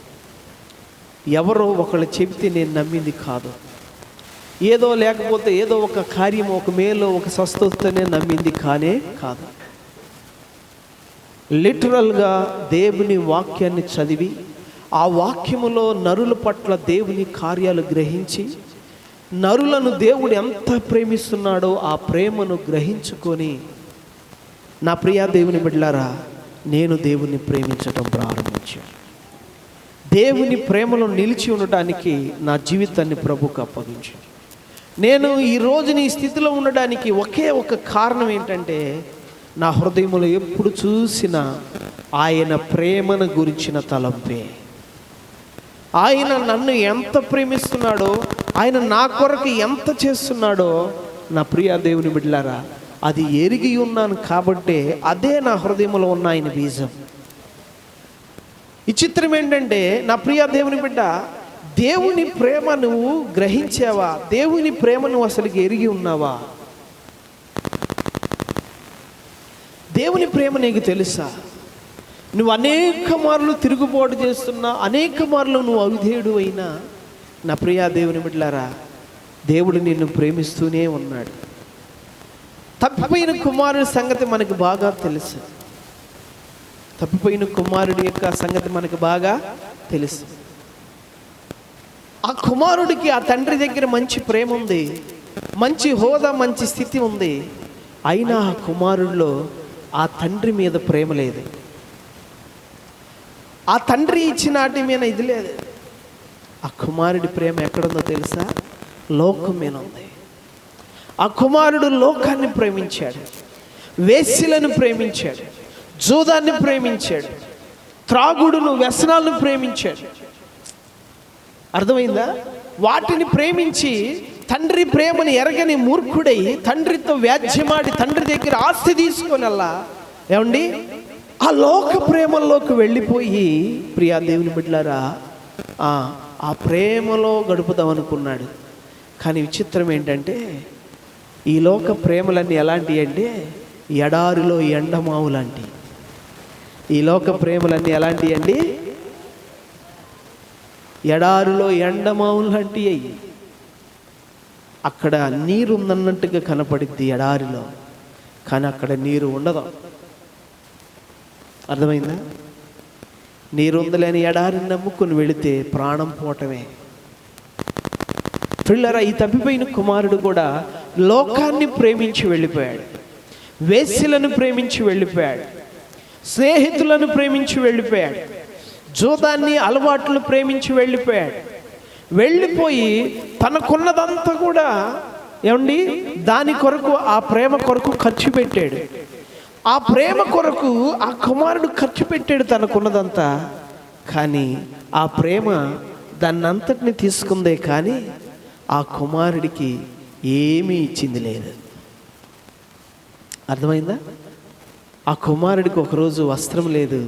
ఎవరో ఒకళ్ళు చెబితే నేను నమ్మింది కాదు. ఏదో లేకపోతే ఏదో ఒక కార్యం, ఒక మేలో, ఒక స్వస్థతనే నమ్మింది కానే కాదు. లిటరల్గా దేవుని వాక్యాన్ని చదివి ఆ వాక్యములో నరుల పట్ల దేవుని కార్యాలు గ్రహించి నరులను దేవుడు ఎంత ప్రేమిస్తున్నాడో ఆ ప్రేమను గ్రహించుకొని నా ప్రియ దేవుని బిడ్డలారా, నేను దేవుని ప్రేమించడం ప్రారంభించాను. దేవుని ప్రేమలో నిలిచి ఉండటానికి నా జీవితాన్ని ప్రభువుకు అప్పగించాను. నేను ఈరోజు నీ స్థితిలో ఉండడానికి ఒకే ఒక కారణం ఏంటంటే నా హృదయంలో ఎప్పుడు చూసినా ఆయన ప్రేమను గురించిన తలంపే. ఆయన నన్ను ఎంత ప్రేమిస్తున్నాడో, ఆయన నా కొరకు ఎంత చేస్తున్నాడో నా ప్రియ దేవుని బిడ్డలారా, అది ఎరిగి ఉన్నాను కాబట్టే అదే నా హృదయంలో ఉన్న ఆయన బీజం. ఈ చిత్రం ఏంటంటే నా ప్రియ దేవుని బిడ్డ, దేవుని ప్రేమ నువ్వు గ్రహించావా? దేవుని ప్రేమ నువ్వు అసలు ఎరిగి ఉన్నావా? దేవుని ప్రేమ నీకు తెలుసా? నువ్వు అనేక మార్లు తిరుగుబాటు చేస్తున్నా, అనేక మార్లు నువ్వు అవిధేయుడు అయినా నా ప్రియ దేవుని బిడ్డలారా, దేవుడు నిన్ను ప్రేమిస్తూనే ఉన్నాడు. తప్పిపోయిన కుమారుడి సంగతి మనకు బాగా తెలుసు. తప్పిపోయిన కుమారుడి యొక్క సంగతి మనకు బాగా తెలుసు. ఆ కుమారుడికి ఆ తండ్రి దగ్గర మంచి ప్రేమ ఉంది, మంచి హోదా, మంచి స్థితి ఉంది. అయినా ఆ కుమారుడిలో ఆ తండ్రి మీద ప్రేమ లేదు. ఆ తండ్రి ఇచ్చిన వాటి మీద ఇది లేదు. ఆ కుమారుడి ప్రేమ ఎక్కడుందో తెలుసా? లోకం మీద ఉంది. ఆ కుమారుడు లోకాన్ని ప్రేమించాడు, వేశ్యలను ప్రేమించాడు, జూదాన్ని ప్రేమించాడు, త్రాగుడును, వ్యసనాలను ప్రేమించాడు. అర్థమైందా? వాటిని ప్రేమించి తండ్రి ప్రేమని ఎరగని మూర్ఖుడై తండ్రితో వ్యాజ్యమాడి తండ్రి దగ్గర ఆస్తి తీసుకొని అలా ఏమండి ఆ లోక ప్రేమల్లోకి వెళ్ళిపోయి ప్రియా దేవుని బిడ్డలారా ఆ ప్రేమలో గడుపుదాం అనుకున్నాడు. కానీ విచిత్రం ఏంటంటే ఈ లోక ప్రేమలన్నీ ఎలాంటివి అంటే ఎడారిలో ఎండమావు లాంటి. ఈ లోక ప్రేమలన్నీ ఎలాంటివి అండి? ఎడారిలో ఎండమావులు లాంటి అయ్యి, అక్కడ నీరు ఉందన్నట్టుగా కనపడిద్ది ఎడారిలో, కానీ అక్కడ నీరు ఉండదు. అర్థమైందా? నీరు ఉందలేని ఎడారిని నమ్ముకుని వెళితే ప్రాణం పోవటమే. పిల్లరా, ఈ తప్పిపోయిన కుమారుడు కూడా లోకాన్ని ప్రేమించి వెళ్ళిపోయాడు, వేశ్యలను ప్రేమించి వెళ్ళిపోయాడు, స్నేహితులను ప్రేమించి వెళ్ళిపోయాడు, జూదాన్ని అలవాట్లను ప్రేమించి వెళ్ళిపోయాడు. వెళ్ళిపోయి తనకున్నదంతా కూడా ఏమండి దాని కొరకు, ఆ ప్రేమ కొరకు ఖర్చు పెట్టాడు. ఆ ప్రేమ కొరకు ఆ కుమారుడు ఖర్చు పెట్టాడు తనకున్నదంతా. కానీ ఆ ప్రేమ దాన్నంతటిని తీసుకుందే, కానీ ఆ కుమారుడికి ఏమీ ఇచ్చింది లేదు. అర్థమైందా? ఆ కుమారుడికి ఒకరోజు వస్త్రం లేదు,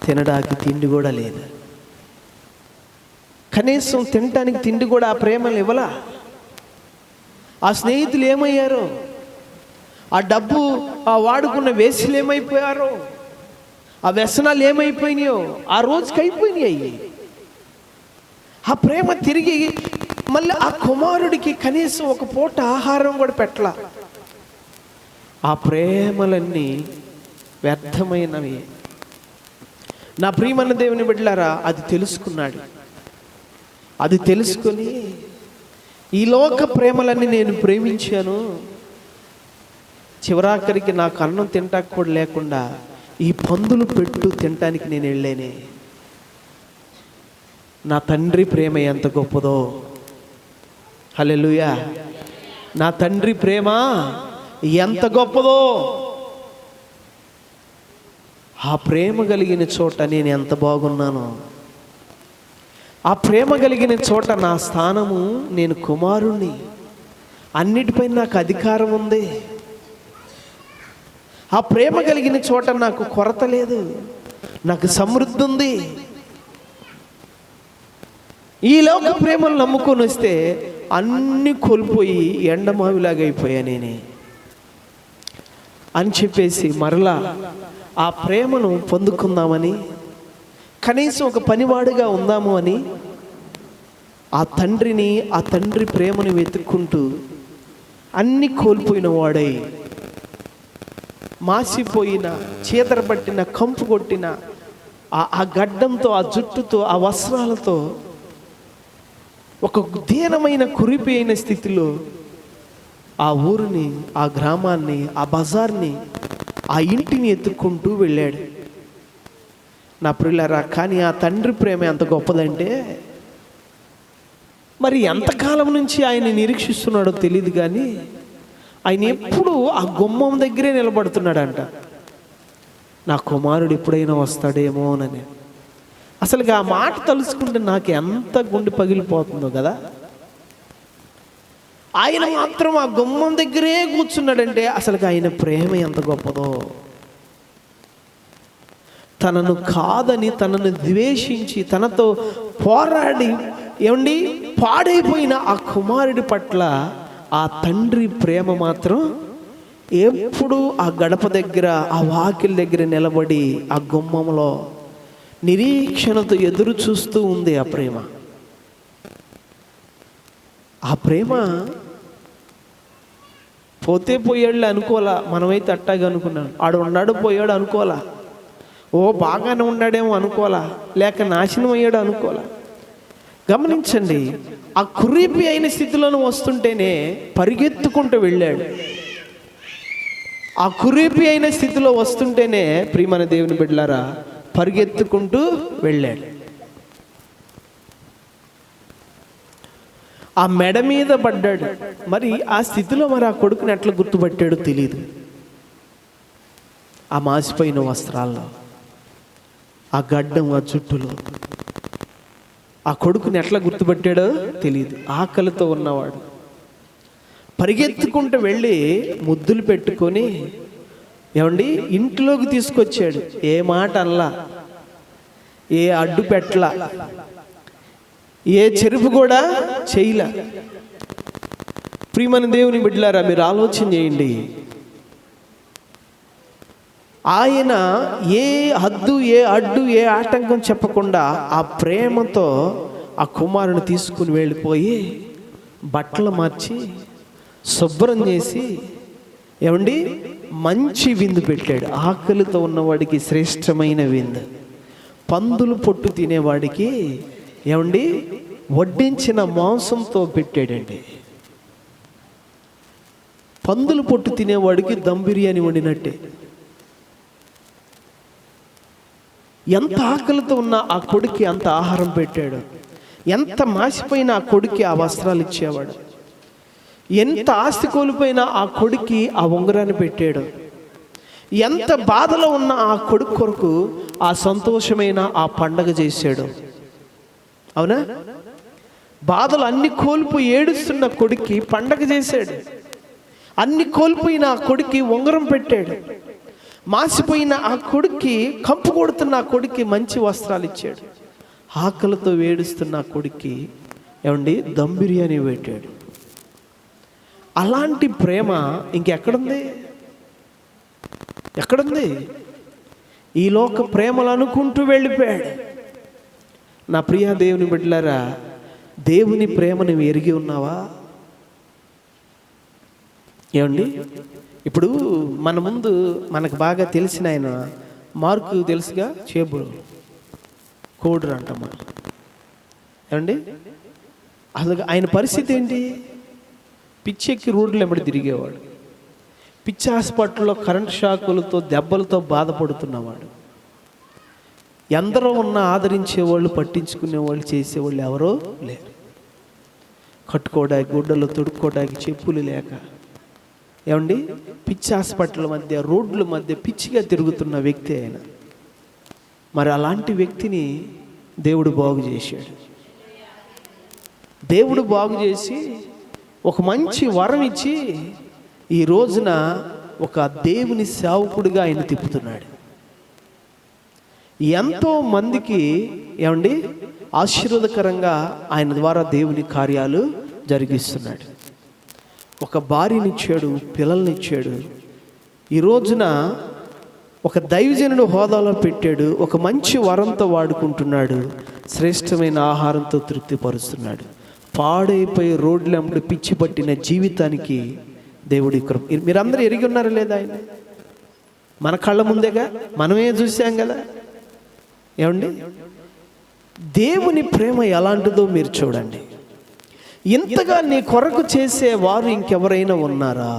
తినడానికి తిండి కూడా లేదు. కనీసం తినటానికి తిండి కూడా ఆ ప్రేమలు ఇవ్వలా. ఆ స్నేహితులు ఏమయ్యారో, ఆ డబ్బు వాడుకున్న వేసులు ఏమైపోయారో, ఆ వ్యసనాలు ఏమైపోయినాయో ఆ రోజుకి అయిపోయినాయి. ఆ ప్రేమ తిరిగి మళ్ళీ ఆ కుమారుడికి కనీసం ఒక పూట ఆహారం కూడా పెట్టలా. ఆ ప్రేమలన్నీ వ్యర్థమైనవి. నా ప్రియమైన దేవుని బిడ్డలారా, అది తెలుసుకున్నాడు. అది తెలుసుకొని ఈ లోక ప్రేమలన్నీ నేను ప్రేమించాను, చివరాఖరికి నాకు అన్నం తింటాక కూడా లేకుండా ఈ పందులు పెట్టు తినటానికి నేను వెళ్ళానే. నా తండ్రి ప్రేమ ఎంత గొప్పదో. హల్లెలూయా! నా తండ్రి ప్రేమ ఎంత గొప్పదో. ఆ ప్రేమ కలిగిన చోట నేను ఎంత బాగున్నానో, ఆ ప్రేమ కలిగిన చోట నా స్థానము, నేను కుమారుణ్ణి, అన్నిటిపై నాకు అధికారం ఉంది. ఆ ప్రేమ కలిగిన చోట నాకు కొరత లేదు, నాకు సమృద్ధి ఉంది. ఈ లోక ప్రేమను నమ్ముకొని వస్తే అన్నీ కోల్పోయి ఎండమావిలాగా అయిపోయా నేనే అని చెప్పేసి మరలా ఆ ప్రేమను పొందుకుందామని, కనీసం ఒక పనివాడుగా ఉందాము అని ఆ తండ్రిని, ఆ తండ్రి ప్రేమను వెతుక్కుంటూ అన్నీ కోల్పోయిన వాడై, మాసిపోయిన, చీదరబట్టిన, కంపు కొట్టిన ఆ గడ్డంతో, ఆ జుట్టుతో, ఆ వస్త్రాలతో, ఒక దీనమైన కురిపి అయిన స్థితిలో ఆ ఊరిని, ఆ గ్రామాన్ని, ఆ బజార్ని, ఆ ఇంటిని ఎత్తుక్కుంటూ వెళ్ళాడు. నా ప్రియులారా, కానీ ఆ తండ్రి ప్రేమ ఎంత గొప్పదంటే, మరి ఎంతకాలం నుంచి ఆయన నిరీక్షిస్తున్నాడో తెలియదు, కానీ ఆయన ఎప్పుడు ఆ గుమ్మం దగ్గరే నిలబడుతున్నాడంట. నా కుమారుడు ఎప్పుడైనా వస్తాడేమోనని. అసలు ఆ మాట తలుసుకుంటే నాకు ఎంత గుండె పగిలిపోతుందో కదా. ఆయన మాత్రం ఆ గుమ్మం దగ్గరే కూర్చున్నాడంటే అసలు ఆయన ప్రేమ ఎంత గొప్పదో. తనను కాదని, తనను ద్వేషించి, తనతో పోరాడి ఏమండి పాడైపోయిన ఆ కుమారుడి పట్ల ఆ తండ్రి ప్రేమ మాత్రం ఎప్పుడు ఆ గడప దగ్గర, ఆ వాకిలి దగ్గర నిలబడి ఆ గుమ్మంలో నిరీక్షణతో ఎదురు చూస్తూ ఉంది. ఆ ప్రేమ, ఆ ప్రేమ పోతే పోయాడులే అనుకోవాలా. మనమైతే అట్టాగా అనుకున్నాం. ఆడు ఉన్నాడు పోయాడు అనుకోవాలా, ఓ బాగానే ఉన్నాడేమో అనుకోవాలా, లేక నాశనం అయ్యాడు అనుకోవాలా. గమనించండి, ఆ కురీపి అయిన స్థితిలోనే వస్తుంటేనే పరిగెత్తుకుంటూ వెళ్ళాడు. ఆ కురీపి అయిన స్థితిలో వస్తుంటేనే ప్రియమైన దేవుని బిడ్డలారా పరిగెత్తుకుంటూ వెళ్ళాడు. ఆ మెడ మీద పడ్డాడు. మరి ఆ స్థితిలో మరి ఆ కొడుకుని ఎట్లా గుర్తుపట్టాడో తెలియదు. ఆ మాసిపోయిన వస్త్రాల్లో, ఆ గడ్డం, ఆ జుట్టులో ఆ కొడుకుని ఎట్లా గుర్తుపట్టాడో తెలియదు. ఆకలితో ఉన్నవాడు పరిగెత్తుకుంటూ వెళ్ళి ముద్దులు పెట్టుకొని ఏమండి ఇంట్లోకి తీసుకొచ్చాడు. ఏ మాట అనలా, ఏ అడ్డు పెట్టలా, ఏ చెరుపు కూడా చేయలా. ప్రియమైన దేవుని బిడ్డలారా, మీరు ఆలోచన చేయండి. ఆయన ఏ హద్దు, ఏ అడ్డు, ఏ ఆటంకం చెప్పకుండా ఆ ప్రేమతో ఆ కుమారుని తీసుకుని వెళ్ళిపోయి బట్టలు మార్చి శుభ్రం చేసి ఏమండి మంచి విందు పెట్టాడు. ఆకలితో ఉన్నవాడికి శ్రేష్టమైన విందు. పందులు పొట్టు తినేవాడికి ఏమండి వడ్డించిన మాంసంతో పెట్టాడండి. పందులు పొట్టు తినేవాడికి దమ్ బిర్యానీ వండినట్టే. ఎంత ఆకలితో ఉన్న ఆ కొడుక్కి అంత ఆహారం పెట్టాడు. ఎంత మాసిపోయిన ఆ కొడుక్కి ఆ వస్త్రాలు ఇచ్చేవాడు. ఎంత ఆస్తి కోల్పోయిన ఆ కొడుక్కి ఆ ఉంగరాన్ని పెట్టాడు. ఎంత బాధలో ఉన్న ఆ కొడుకు కొరకు ఆ సంతోషమైన ఆ పండగ చేశాడు. అవునా? బాధలు అన్ని కోల్పోయి ఏడుస్తున్న కొడుక్కి పండగ చేశాడు. అన్ని కోల్పోయిన ఆ కొడుక్కి ఉంగరం పెట్టాడు. మాసిపోయిన ఆ కొడుక్కి, కంపు కొడుతున్న ఆ కొడుక్కి మంచి వస్త్రాలు ఇచ్చాడు. ఆకలితో వేడుస్తున్న ఆ కొడుక్కి ఏమండి దమ్ బిర్యానీ పెట్టాడు. అలాంటి ప్రేమ ఇంకెక్కడుంది? ఎక్కడుంది? ఈ లోక ప్రేమలు అనుకుంటూ వెళ్ళిపోయాడు. నా ప్రియ దేవుని బిడ్డలారా, దేవుని ప్రేమ నువ్వు ఎరిగి ఉన్నావా? ఏమండి ఇప్పుడు మన ముందు మనకు బాగా తెలిసిన ఆయన మార్కు తెలుసుగా, చేబుడు కోడ్రు అంటాం మనం. ఏమండి అసలు ఆయన పరిస్థితి ఏంటి? పిచ్చెక్కి రోడ్లు వెంబడి తిరిగేవాడు. పిచ్చి హాస్పిటల్లో కరెంట్ షాకులతో దెబ్బలతో బాధపడుతున్నవాడు. ఎందరో ఉన్న ఆదరించేవాళ్ళు, పట్టించుకునేవాళ్ళు, చేసేవాళ్ళు ఎవరో లేరు. కట్టుకోవడానికి గుడ్డలు, తొడుక్కోవడానికి చెప్పులు లేక ఏమండి పిచ్చి హాస్పిటల్ మధ్య, రోడ్ల మధ్య పిచ్చిగా తిరుగుతున్న వ్యక్తి ఆయన. మరి అలాంటి వ్యక్తిని దేవుడు బాగు చేశాడు. దేవుడు బాగు చేసి ఒక మంచి వరం ఇచ్చి ఈ రోజున ఒక దేవుని సేవకుడిగా ఆయన తిప్పుతున్నాడు. ఎంతో మందికి ఏమండి ఆశీర్వాదకరంగా ఆయన ద్వారా దేవుని కార్యాలు జరిగిస్తున్నాడు. ఒక భార్యనిచ్చాడు, పిల్లల్నిచ్చాడు. ఈ రోజున ఒక దైవజనుడు హోదాలో పెట్టాడు. ఒక మంచి వరంతో వాడుకుంటున్నాడు. శ్రేష్టమైన ఆహారంతో తృప్తిపరుస్తున్నాడు. పాడైపోయి రోడ్లెంబడి పిచ్చి పట్టిన జీవితానికి దేవుడి కృప. మీరందరూ ఎరిగి ఉన్నారా లేదా? ఆయన మన కళ్ళ ముందేగా, మనమే చూసాం కదా. ఏమండి దేవుని ప్రేమ ఎలాంటిదో మీరు చూడండి. ఇంతగా నీ కొరకు చేసేవారు ఇంకెవరైనా ఉన్నారా?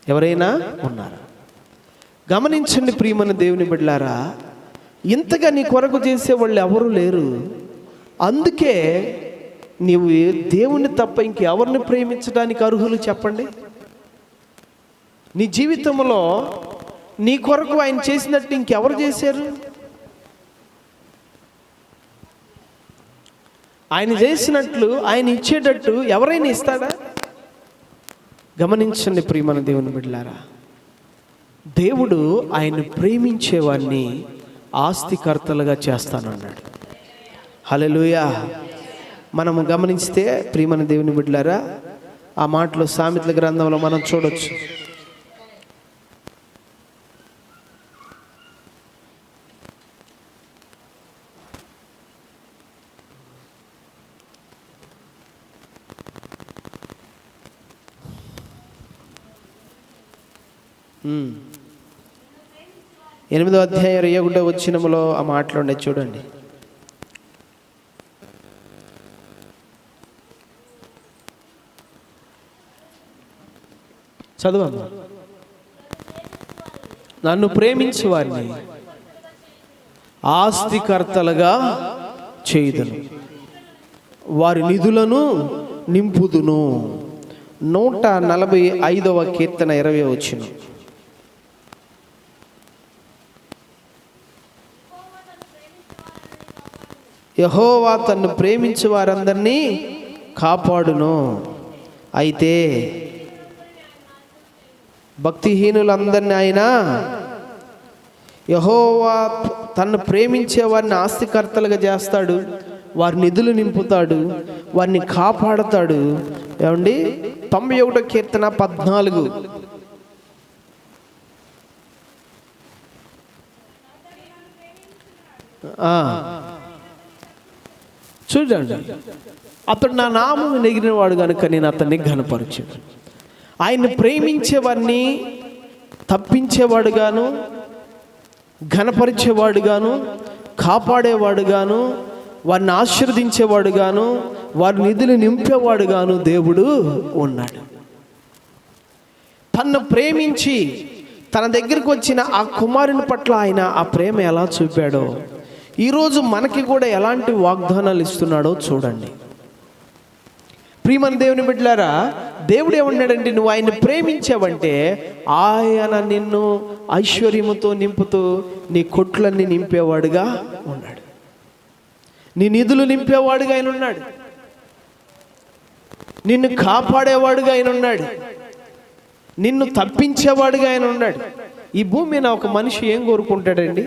ఎవరైనా ఉన్నారా? గమనించండి ప్రియమైన దేవుని బిడ్డలారా, ఇంతగా నీ కొరకు చేసేవాళ్ళు ఎవరు లేరు. అందుకే నీవు దేవుని తప్ప ఇంకెవరిని ప్రేమించడానికి అర్హులు చెప్పండి? నీ జీవితంలో నీ కొరకు ఆయన చేసినట్టు ఇంకెవరు చేశారు? ఆయన చేసినట్లు, ఆయన ఇచ్చేటట్టు ఎవరైనా ఇస్తాడా? గమనించండి ప్రియమైన దేవుని బిడ్డలారా, దేవుడు ఆయన ప్రేమించేవాడిని ఆస్తికర్తలుగా చేస్తానన్నాడు. హల్లెలూయా. మనము గమనిస్తే ప్రియమైన దేవుని బిడ్డలారా, ఆ మాటలు సామెతల గ్రంథంలో మనం చూడొచ్చు. ఎనిమిదో అధ్యాయం 21వ వచనములో ఆ మాటలు ఉన్నాయి చూడండి. చదవమ్మా. నన్ను ప్రేమించు వారిని ఆస్తికర్తలుగా చేయుదును, వారి నిధులను నింపుదును. 145వ కీర్తన 20వ వచనం. యెహోవా తన్ను ప్రేమించు వారందరినీ కాపాడును. అయితే భక్తిహీనులందరినీ ఆయన, యెహోవా తన్ను ప్రేమించే వారిని ఆస్తికర్తలుగా చేస్తాడు, వారి నిధులు నింపుతాడు, వారిని కాపాడుతాడు. ఏమండి 91వ కీర్తన 14. చూడండి, అతడు నా నామం నెగిరినవాడు కనుక నేను అతన్ని ఘనపరచాను. ఆయన్ని ప్రేమించేవాడిని తప్పించేవాడుగాను, ఘనపరిచేవాడుగాను, కాపాడేవాడుగాను, వారిని ఆశీర్వదించేవాడుగాను, వారి నిధులు నింపేవాడుగాను దేవుడు ఉన్నాడు. తన్ను ప్రేమించి తన దగ్గరికి వచ్చిన ఆ కుమారుని పట్ల ఆయన ఆ ప్రేమ ఎలా చూపాడో ఈరోజు మనకి కూడా ఎలాంటి వాగ్దానాలు ఇస్తున్నాడో చూడండి. ప్రియమైన దేవుని బిడ్డలారా, దేవుడు ఏమన్నాడంటే, నువ్వు ఆయన్ని ప్రేమించావంటే ఆయన నిన్ను ఐశ్వర్యముతో నింపుతూ నీ కొట్లన్నీ నింపేవాడుగా ఉన్నాడు, నీ నిధులు నింపేవాడుగా ఆయన ఉన్నాడు, నిన్ను కాపాడేవాడుగా ఆయన ఉన్నాడు, నిన్ను తప్పించేవాడుగా ఆయన ఉన్నాడు. ఈ భూమి మీద ఒక మనిషి ఏం కోరుకుంటాడండి?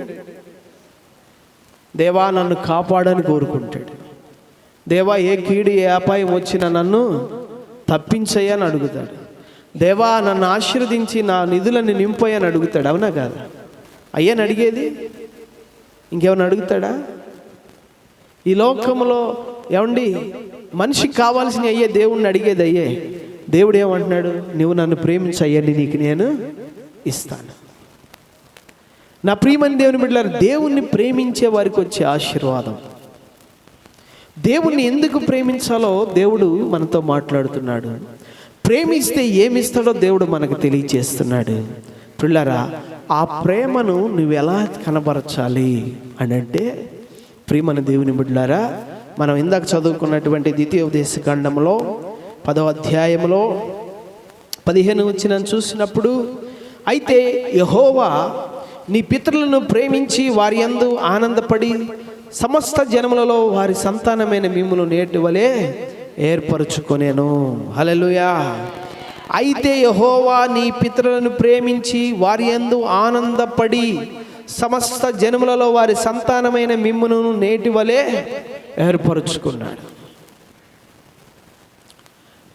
దేవా నన్ను కాపాడని కోరుకుంటాడు. దేవా ఏ కీడు ఏ అపాయం వచ్చినా నన్ను తప్పించయ్యని అడుగుతాడు. దేవా నన్ను ఆశీర్వదించి నా నిధులను నింపయ్యని అడుగుతాడు. అవునా కాదా? అయ్యని అడిగేది ఇంకేమైనా అడుగుతాడా? ఈ లోకంలో ఏమండి మనిషికి కావాల్సిన అయ్యే దేవుణ్ణి అడిగేది అయ్యే. దేవుడు ఏమంటున్నాడు? నువ్వు నన్ను ప్రేమించయ్యని నీకు నేను ఇస్తాను. నా ప్రియమైన దేవుని బిడ్డలారా, దేవుణ్ణి ప్రేమించే వారికి వచ్చే ఆశీర్వాదం, దేవుణ్ణి ఎందుకు ప్రేమించాలో దేవుడు మనతో మాట్లాడుతున్నాడు. ప్రేమిస్తే ఏమిస్తాడో దేవుడు మనకు తెలియజేస్తున్నాడు. పిల్లరా, ఆ ప్రేమను నువ్వు ఎలా కనబరచాలి అని అంటే, ప్రియమైన దేవుని బిడ్డలారా, మనం ఇందాక చదువుకున్నటువంటి ద్వితీయోపదేశకాండంలో 10వ అధ్యాయంలో 15 వచనం చూసినప్పుడు, అయితే యెహోవా నీ పితరులను ప్రేమించి వారి యందు ఆనందపడి సమస్త జనములలో వారి సంతానమైన మిమ్మును నేటి వలె ఏర్పరచుకొనేను. హల్లెలూయా. అయితే యెహోవా నీ పితరులను ప్రేమించి వారి యందు ఆనందపడి సమస్త జనములలో వారి సంతానమైన మిమ్మును నేటి వలె ఏర్పరచుకున్నాడు.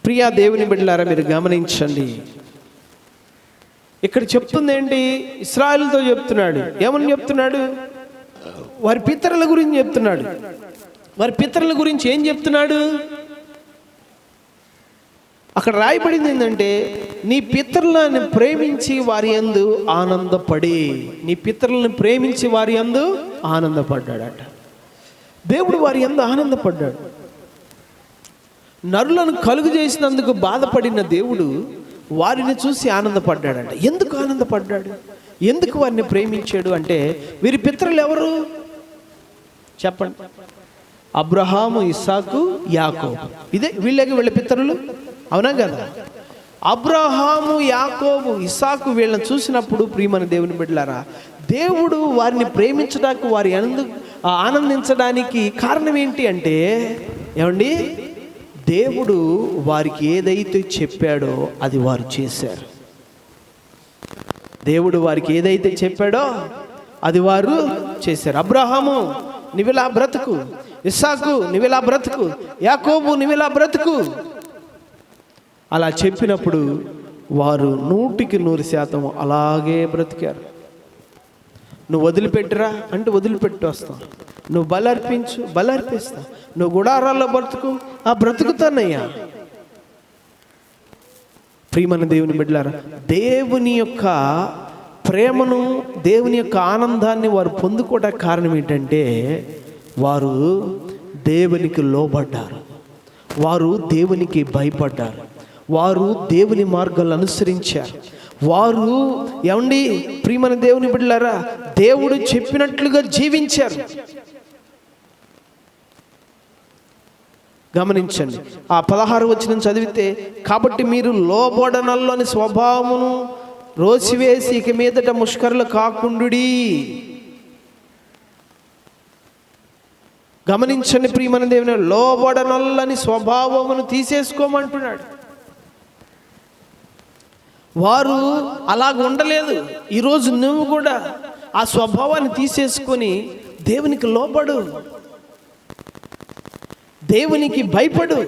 ప్రియా దేవుని బిడ్డలారా, మీరు గమనించండి, ఇక్కడ చెప్తుంది ఏంటి? ఇశ్రాయేలుతో చెప్తున్నాడు. ఏమని చెప్తున్నాడు? వారి పితరుల గురించి చెప్తున్నాడు. వారి పితరుల గురించి ఏం చెప్తున్నాడు? అక్కడ రాయబడింది ఏంటంటే, నీ పితరులను ప్రేమించి వారి యందు ఆనందపడి, నీ పితరులను ప్రేమించి వారి యందు ఆనందపడ్డాడట. దేవుడు వారి యందు ఆనందపడ్డాడు. నరులను కలుగు చేసినందుకు బాధపడిన దేవుడు వారిని చూసి ఆనందపడ్డాడంట. ఎందుకు ఆనందపడ్డాడు? ఎందుకు వారిని ప్రేమించాడు అంటే, వీరి పితరులు ఎవరు చెప్పండి? అబ్రహాము, ఇస్సాకు, యాకోబు. ఇదే వీళ్ళ పితరులు, అవునా కదా? అబ్రహాము, యాకోబు, ఇస్సాకు వీళ్ళని చూసినప్పుడు ప్రియమైన దేవుని బిడ్డలారా, దేవుడు వారిని ప్రేమించడానికి, వారి ఆనందించడానికి కారణం ఏంటి అంటే, ఏమండి, దేవుడు వారికి ఏదైతే చెప్పాడో అది వారు చేశారు. దేవుడు వారికి ఏదైతే చెప్పాడో అది వారు చేశారు. అబ్రహాము నువ్విలా బ్రతుకు, ఇస్సాకు నువ్విలా బ్రతుకు, యాకోబు నువ్విలా బ్రతుకు అలా చెప్పినప్పుడు వారు 100% అలాగే బ్రతికారు. నువ్వు వదిలిపెట్టురా అంటే వదిలిపెట్టి వస్తాం, నువ్వు బలర్పించు బలర్పిస్తా, నువ్వు గుడారాల్లో బ్రతుకు ఆ బ్రతుకుతానయ్యా. ప్రియమైన దేవుని బిడ్డలారా, దేవుని యొక్క ప్రేమను, దేవుని యొక్క ఆనందాన్ని వారు పొందుకోవడానికి కారణం ఏంటంటే, వారు దేవునికి లోబడ్డారు, వారు దేవునికి భయపడ్డారు, వారు దేవుని మార్గాలను అనుసరించారు, వారు ఏమండి ప్రియమైన దేవుని బిడ్డలారా దేవుడు చెప్పినట్లుగా జీవించారు. గమనించండి, ఆ 16వ వచనం చదివితే, కాబట్టి మీరు లోబడనల్లోని స్వభావమును రోసివేసి ఇక మీదట ముష్కరులు కాకుండుడి. గమనించండి ప్రియమైన దేవుని, లోబడనల్లని స్వభావమును తీసేసుకోమంటున్నాడు. వారు అలాగ ఉండలేదు. ఈరోజు నువ్వు కూడా ఆ స్వభావాన్ని తీసేసుకొని దేవునికి లోబడు, దేవునికి భయపడు,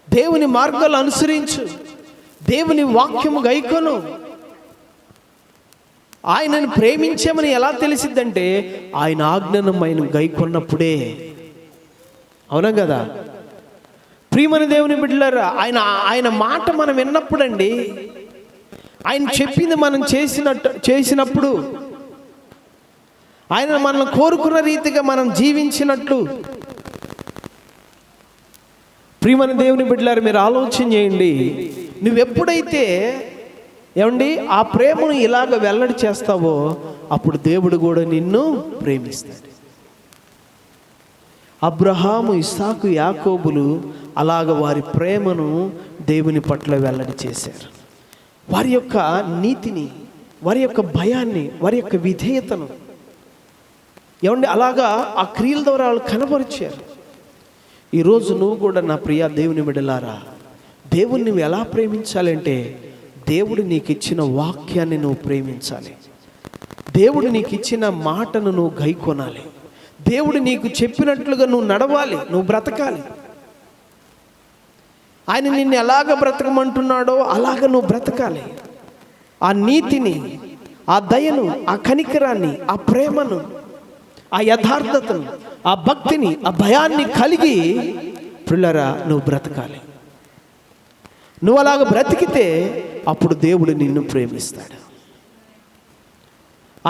దేవుని మార్గాలు అనుసరించు, దేవుని వాక్యము గైకొను. ఆయనను ప్రేమించామని ఎలా తెలిసిద్దంటే, ఆయన ఆజ్ఞను ఆయన గైకొన్నప్పుడే, అవునా కదా? ప్రియమైన దేవుని బిడ్డలారా, ఆయన మాట మనం విన్నప్పుడండి, ఆయన చెప్పింది మనం చేసినప్పుడు, ఆయన మనల్ని కోరుకున్న రీతిగా మనం జీవించినట్లు, ప్రియమైన దేవుని బిడ్డలారా మీరు ఆలోచన చేయండి. నువ్వెప్పుడైతే ఆ ప్రేమను ఇలాగ వెల్లడి చేస్తావో అప్పుడు దేవుడు కూడా నిన్ను ప్రేమిస్తాడు. అబ్రహాము, ఇస్సాకు, యాకోబులు అలాగ వారి ప్రేమను దేవుని పట్ల వెల్లడి చేశారు. వారి యొక్క నీతిని, వారి యొక్క భయాన్ని, వారి యొక్క విధేయతను అలాగా ఆ క్రియల ద్వారా వాళ్ళు కనబరిచారు. ఈరోజు నువ్వు కూడా నా ప్రియ దేవుని బిడ్డలారా, దేవుణ్ణి నువ్వు ఎలా ప్రేమించాలంటే దేవుడు నీకు ఇచ్చిన వాక్యాన్ని నువ్వు ప్రేమించాలి. దేవుడు నీకు ఇచ్చిన మాటను నువ్వు గైకొనాలి. దేవుడు నీకు చెప్పినట్లుగా నువ్వు నడవాలి, నువ్వు బ్రతకాలి. ఆయన నిన్ను ఎలాగ బ్రతకమంటున్నాడో అలాగ నువ్వు బ్రతకాలి. ఆ నీతిని, ఆ దయను, ఆ కనికరాన్ని, ఆ ప్రేమను, ఆ యథార్థతను, ఆ భక్తిని, ఆ భయాన్ని కలిగి పిల్లరా నువ్వు బ్రతకాలి. నువ్వు అలాగ బ్రతికితే అప్పుడు దేవుడు నిన్ను ప్రేమిస్తాడు.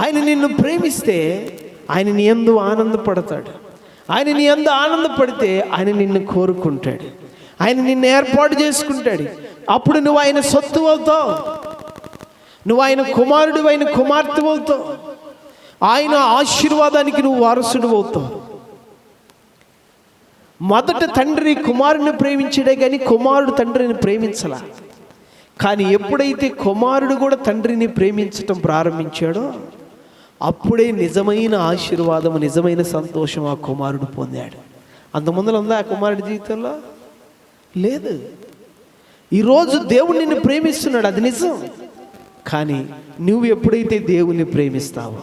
ఆయన నిన్ను ప్రేమిస్తే ఆయన నీ యందు ఆనందపడతాడు. ఆయన నీ యందు ఆనందపడితే ఆయన నిన్ను కోరుకుంటాడు. ఆయన నిన్ను ఏర్పాటు చేసుకుంటాడు. అప్పుడు నువ్వు ఆయన సొత్తు అవుతావు. నువ్వు ఆయన కుమారుడు, ఆయన కుమార్తె అవుతావు. ఆయన ఆశీర్వాదానికి నువ్వు వారసుడు అవుతావు. మొదట తండ్రి కుమారుని ప్రేమించాడే కానీ కుమారుడు తండ్రిని ప్రేమించలా. కానీ ఎప్పుడైతే కుమారుడు కూడా తండ్రిని ప్రేమించటం ప్రారంభించాడో అప్పుడే నిజమైన ఆశీర్వాదం, నిజమైన సంతోషం ఆ కుమారుడు పొందాడు. అంతకుముందు ఉందా ఆ కుమారుడి జీవితంలో? లేదు. ఈరోజు దేవుడు నిన్ను ప్రేమిస్తున్నాడు, అది నిజం. కానీ నువ్వు ఎప్పుడైతే దేవుణ్ణి ప్రేమిస్తావో,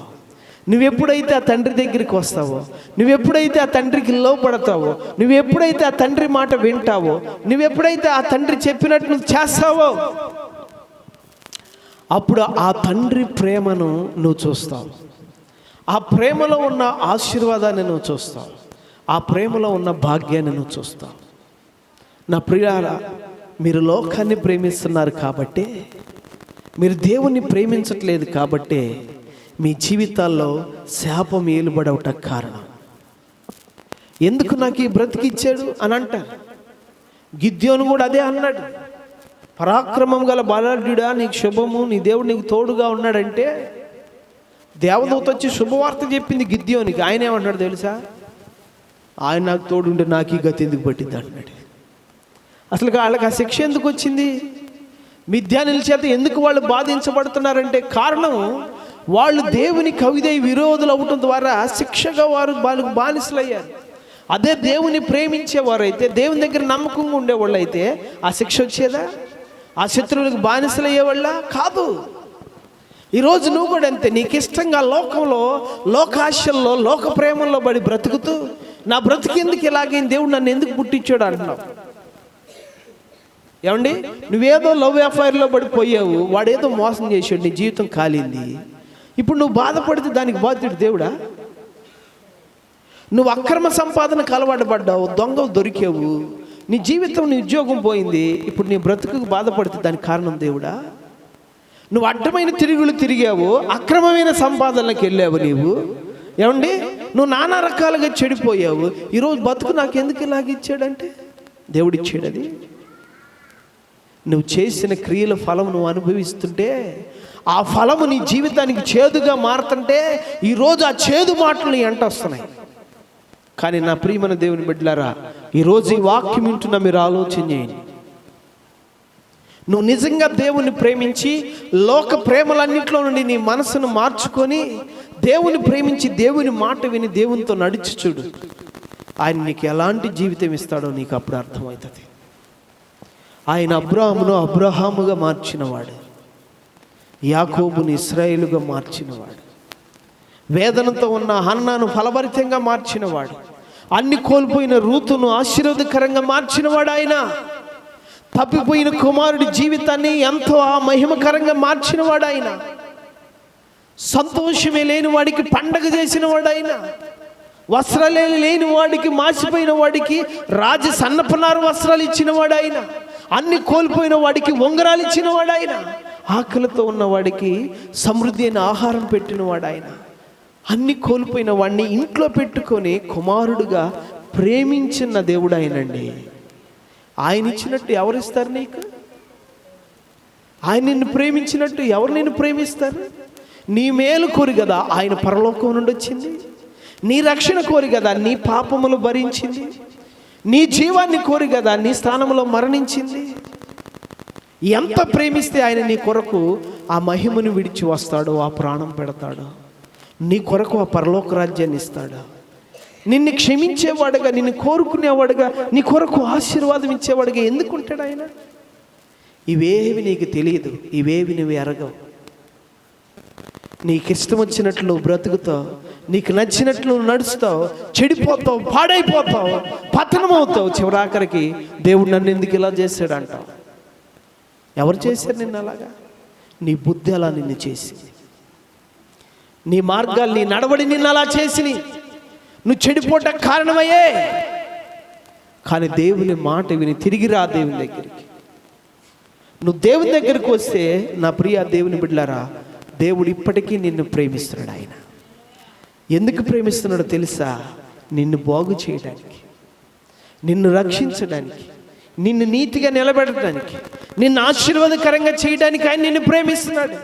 నువ్వెప్పుడైతే ఆ తండ్రి దగ్గరికి వస్తావో, నువ్వెప్పుడైతే ఆ తండ్రికి లోపడతావో, నువ్వెప్పుడైతే ఆ తండ్రి మాట వింటావో, నువ్వెప్పుడైతే ఆ తండ్రి చెప్పినట్టు నువ్వు చేస్తావో అప్పుడు ఆ తండ్రి ప్రేమను నువ్వు చూస్తావు. ఆ ప్రేమలో ఉన్న ఆశీర్వాదాన్ని నువ్వు చూస్తావు. ఆ ప్రేమలో ఉన్న భాగ్యాన్ని నువ్వు చూస్తావు. నా ప్రియులారా, మీరు లోకాన్ని ప్రేమిస్తున్నారు కాబట్టే, మీరు దేవుణ్ణి ప్రేమించట్లేదు కాబట్టే మీ జీవితాల్లో శాపం ఏలుబడవటకు కారణం. ఎందుకు నాకు ఈ బ్రతికిచ్చాడు అని అంటారు. గిద్యోను కూడా అదే అన్నాడు. పరాక్రమం గల బలాఢ్యుడా, నీకు శుభము, నీ దేవుడు నీకు తోడుగా ఉన్నాడంటే దేవదూత వచ్చి శుభవార్త చెప్పింది గిద్యోనికి. ఆయన ఏమన్నాడు తెలుసా? ఆయన నాకు తోడుంటే నాకు ఈ గతి ఎందుకు పట్టింది అన్నాడు. అసలు వాళ్ళకి ఆ శిక్ష ఎందుకు వచ్చింది? మిథ్యానుల చేత ఎందుకు వాళ్ళు బాధించబడుతున్నారంటే కారణం వాళ్ళు దేవుని కవిదై విరోధులు అవ్వటం ద్వారా శిక్షగా వాళ్ళకు బానిసలయ్యారు. అదే దేవుని ప్రేమించేవారైతే, దేవుని దగ్గర నమ్మకంగా ఉండేవాళ్ళు అయితే ఆ శిక్ష వచ్చేదా? ఆ శత్రువులకు బానిసలయ్యేవాళ్ళ కాదు. ఈరోజు నువ్వు కూడా అంతే. నీకు ఇష్టంగా లోకంలో, లోకాశల్లో, లోక ప్రేమల్లో పడి బ్రతుకుతూ నా బ్రతుకు ఎందుకు ఇలాగైంది, దేవుడు నన్ను ఎందుకు పుట్టించాడు అంటున్నావు. ఏమండి, నువ్వేదో లవ్ అఫైర్లో పడిపోయావు, వాడేదో మోసం చేసాడు, నీ జీవితం కాలింది. ఇప్పుడు నువ్వు బాధపడితే దానికి బాధ్యుడు దేవుడా? నువ్వు అక్రమ సంపాదనకు అలవాటు పడ్డావు, దొంగలు దొరికావు, నీ జీవితం, నీ ఉద్యోగం పోయింది, ఇప్పుడు నీ బ్రతుకుకు బాధపడితే దానికి కారణం దేవుడా? నువ్వు అడ్డమైన తిరుగులు తిరిగావు, అక్రమమైన సంపాదనలకు వెళ్ళావు నీవు. ఏమండి, నువ్వు నానా రకాలుగా చెడిపోయావు. ఈరోజు బతుకు నాకు ఎందుకు ఇలాగ ఇచ్చాడంటే దేవుడిచ్చాడు. అది నువ్వు చేసిన క్రియల ఫలం నువ్వు అనుభవిస్తుంటే, ఆ ఫలము నీ జీవితానికి చేదుగా మారుతుంటే ఈరోజు ఆ చేదు మాటలు నీ అంట వస్తున్నాయి. కానీ నా ప్రియమైన దేవుని బిడ్డలారా, ఈరోజు ఈ వాక్యం వింటున్నా మీరు ఆలోచన చేయండి. నువ్వు నిజంగా దేవుని ప్రేమించి లోక ప్రేమలన్నింటిలో నుండి నీ మనసును మార్చుకొని దేవుని ప్రేమించి దేవుని మాట విని దేవునితో నడిచి చూడు. ఆయన నీకు ఎలాంటి జీవితం ఇస్తాడో నీకు అప్పుడు అర్థమవుతుంది. ఆయన అబ్రాహామును అబ్రహాముగా మార్చినవాడు, యాకోబుని ఇశ్రాయేలుగా మార్చినవాడు, వేదనతో ఉన్న హన్నాను ఫలభరితంగా మార్చినవాడు, అన్ని కోల్పోయిన రూతును ఆశీర్వాదకరంగా మార్చినవాడు ఆయన. తప్పిపోయిన కుమారుడి జీవితాన్ని ఎంతో ఆ మహిమకరంగా మార్చినవాడు ఆయన. సంతోషమే లేని వాడికి పండగ చేసినవాడు ఆయన. వస్త్రాలే లేని వాడికి, మాసిపోయిన వాడికి సన్నపనారు వస్త్రాలు ఇచ్చిన వాడు ఆయన. అన్ని కోల్పోయిన వాడికి ఉంగరాలు ఇచ్చిన వాడు ఆయన. ఆకలితో ఉన్న వాడికి సమృద్ధి అయిన ఆహారం పెట్టినవాడు ఆయన. అన్ని కోల్పోయిన వాడిని ఇంట్లో పెట్టుకొని కుమారుడుగా ప్రేమించిన దేవుడు ఆయనండి. ఆయన ఇచ్చినట్టు ఎవరిస్తారు నీకు? ఆయన నిన్ను ప్రేమించినట్టు ఎవరు నిన్ను ప్రేమిస్తారు? నీ మేలు కోరి కదా ఆయన పరలోకం నుండి వచ్చింది. నీ రక్షణ కోరి కదా నీ పాపములు భరించింది. నీ జీవాన్ని కోరి కదా నీ స్థానంలో మరణించింది. ఎంత ప్రేమిస్తే ఆయన నీ కొరకు ఆ మహిమను విడిచి వస్తాడో, ఆ ప్రాణం పెడతాడో, నీ కొరకు ఆ పరలోక రాజ్యాన్ని ఇస్తాడు. నిన్ను క్షమించేవాడుగా, నిన్ను కోరుకునేవాడుగా, నీ కొరకు ఆశీర్వాదం ఇచ్చేవాడుగా ఎందుకు ఉంటాడు ఆయన? ఇవేవి నీకు తెలియదు, ఇవేవి నువ్వు ఎరగవు. నీకు ఇష్టం వచ్చినట్లు నువ్వు బ్రతుకుతావు, నీకు నచ్చినట్లు నువ్వు నడుస్తావు, చెడిపోతావు, పాడైపోతావు, పతనం అవుతావు. చివరాఖరికి దేవుడు నన్ను ఎందుకు ఇలా చేశాడు అంటావు. ఎవరు చేశారు నిన్ను అలాగా? నీ బుద్ధి అలా నిన్ను చేసి, నీ మార్గాలు, నీ నడవడి నిన్ను అలా చేసి నువ్వు చెడిపోవటం కారణమయ్యే. కానీ దేవుని మాట విని తిరిగి రా దేవుని దగ్గరికి. నువ్వు దేవుని దగ్గరికి వస్తే నా ప్రియ దేవుని బిడ్డలారా, దేవుడు ఇప్పటికీ నిన్ను ప్రేమిస్తున్నాడు. ఆయన ఎందుకు ప్రేమిస్తున్నాడో తెలుసా? నిన్ను బాగు చేయడానికి, నిన్ను రక్షించడానికి, నిన్ను నీతిగా నిలబెట్టడానికి, నిన్ను ఆశీర్వాదకరంగా చేయడానికి ఆయన నిన్ను ప్రేమిస్తున్నాడు.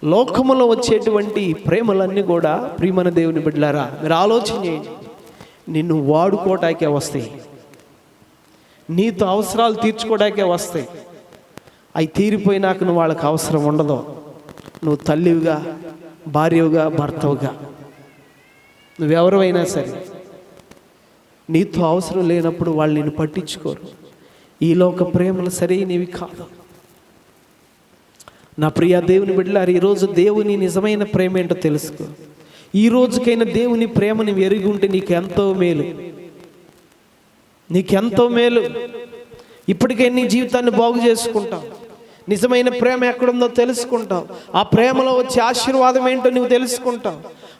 లోకములో వచ్చేటువంటి ప్రేమలన్నీ కూడా ప్రియమైన దేవుని బిడ్డలారా మీరు ఆలోచన చేయండి, నిన్ను వాడుకోవటానికే వస్తాయి, నీతో అవసరాలు తీర్చుకోవడానికే వస్తాయి. అవి తీరిపోయినాక నువ్వు వాళ్ళకి అవసరం ఉండదు. నువ్వు తల్లివిగా, భార్యవుగా, భర్తవుగా, నువ్వెవరైనా సరే నీతో అవసరం లేనప్పుడు వాళ్ళు నిన్ను పట్టించుకోరు. ఈ లోక ప్రేమలు సరైనవి కాదు. నా ప్రియ దేవుని బిడ్డలారా, ఈరోజు దేవుని నిజమైన ప్రేమ ఏంటో తెలుసుకో. ఈ రోజుకైనా దేవుని ప్రేమని ఎరిగి ఉంటే నీకెంతో మేలు, నీకెంతో మేలు. ఇప్పటికైనా నీ జీవితాన్ని బాగు చేసుకుంటావు. నిజమైన ప్రేమ ఎక్కడుందో తెలుసుకుంటావు. ఆ ప్రేమలో వచ్చే ఆశీర్వాదం ఏంటో నువ్వు తెలుసుకుంటావు.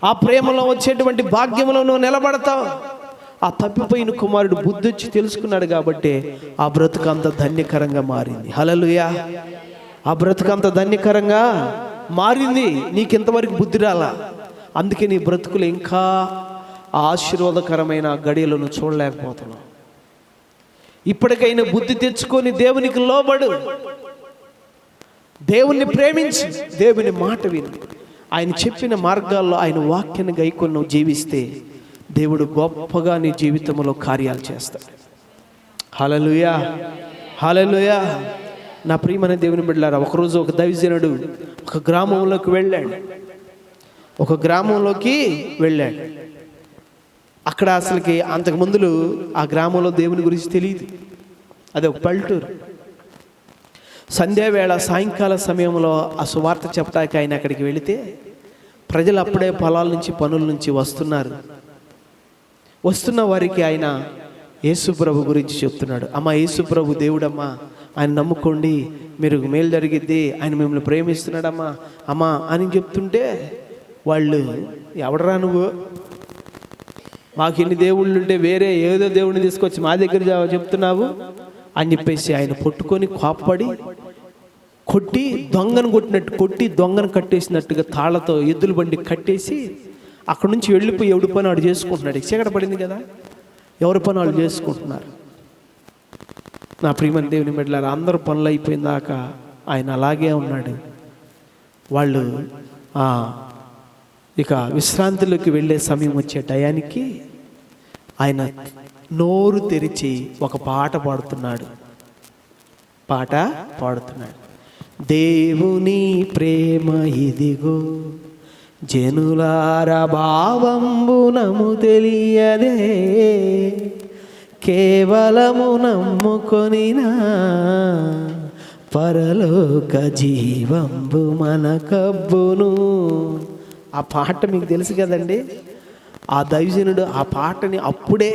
ఆ ప్రేమలో వచ్చేటువంటి భాగ్యంలో నువ్వు నిలబడతావు. ఆ తప్పిపోయిన కుమారుడు బుద్ధి వచ్చి తెలుసుకున్నాడు కాబట్టి ఆ బ్రతుకు అంత ధన్యకరంగా మారింది. హల్లెలూయా! ఆ బ్రతుకంత ధన్యకరంగా మారింది. నీకింతవరకు బుద్ధి రాలా, అందుకే నీ బ్రతుకులు ఇంకా ఆశీర్వాదకరమైన గడియలను చూడలేకపోతున్నావు. ఇప్పటికైనా బుద్ధి తెచ్చుకొని దేవునికి లోబడు, దేవుణ్ణి ప్రేమించి, దేవుని మాట విని, ఆయన చెప్పిన మార్గాల్లో ఆయన వాక్యాన్ని గైకొని నువ్వు జీవిస్తే దేవుడు గొప్పగా నీ జీవితంలో కార్యాలు చేస్తాడు. హల్లెలూయా! హల్లెలూయా! నా ప్రియమైన దేవుని బిడ్డలారా, ఒకరోజు ఒక దైవజనుడు ఒక గ్రామంలోకి వెళ్ళాడు. అక్కడ అసలుకి అంతకుముందు ఆ గ్రామంలో దేవుని గురించి తెలియదు. అది ఒక పల్లెటూరు. సంధ్యావేళ సాయంకాల సమయంలో ఆ సువార్త చెప్పడానికి ఆయన అక్కడికి వెళితే ప్రజలు అప్పుడే పొలాల నుంచి, పనుల నుంచి వస్తున్న వారికి ఆయన యేసుప్రభు గురించి చెప్తున్నాడు. అమ్మ, యేసుప్రభు దేవుడమ్మా, ఆయన నమ్ముకోండి, మీరు మేలు జరిగిద్ది, ఆయన మిమ్మల్ని ప్రేమిస్తున్నాడమ్మా అమ్మా అని చెప్తుంటే వాళ్ళు, ఎవడరా నువ్వు, మాకు ఇన్ని దేవుళ్ళు ఉంటే వేరే ఏదో దేవుడిని తీసుకొచ్చి మా దగ్గర చెప్తున్నావు అని చెప్పేసి ఆయన పట్టుకొని కోప్పడి కొట్టి, దొంగను కొట్టినట్టు కొట్టి, దొంగను కట్టేసినట్టుగా తాళ్లతో ఎద్దుల బండి కట్టేసి అక్కడి నుంచి వెళ్ళిపోయి ఎవడి పని వాడు చేసుకుంటున్నాడు. చీకట పడింది కదా, ఎవరి పని వాళ్ళు చేసుకుంటున్నారు. నా ప్రియమైన దేవుని బిడ్డలారా, అందరూ పనులు అయిపోయిన దాకా ఆయన అలాగే ఉన్నాడు. వాళ్ళు ఇక విశ్రాంతిలోకి వెళ్ళే సమయం వచ్చే టయానికి ఆయన నోరు తెరిచి ఒక పాట పాడుతున్నాడు. దేవుని ప్రేమ ఇదిగో, జనులార భావంబునము తెలియదే, కేవలము నమ్ముకొనినా పరలోక జీవంబు మనకబ్బును. ఆ పాట మీకు తెలుసు కదండి. ఆ దైవజనుడు ఆ పాటని అప్పుడే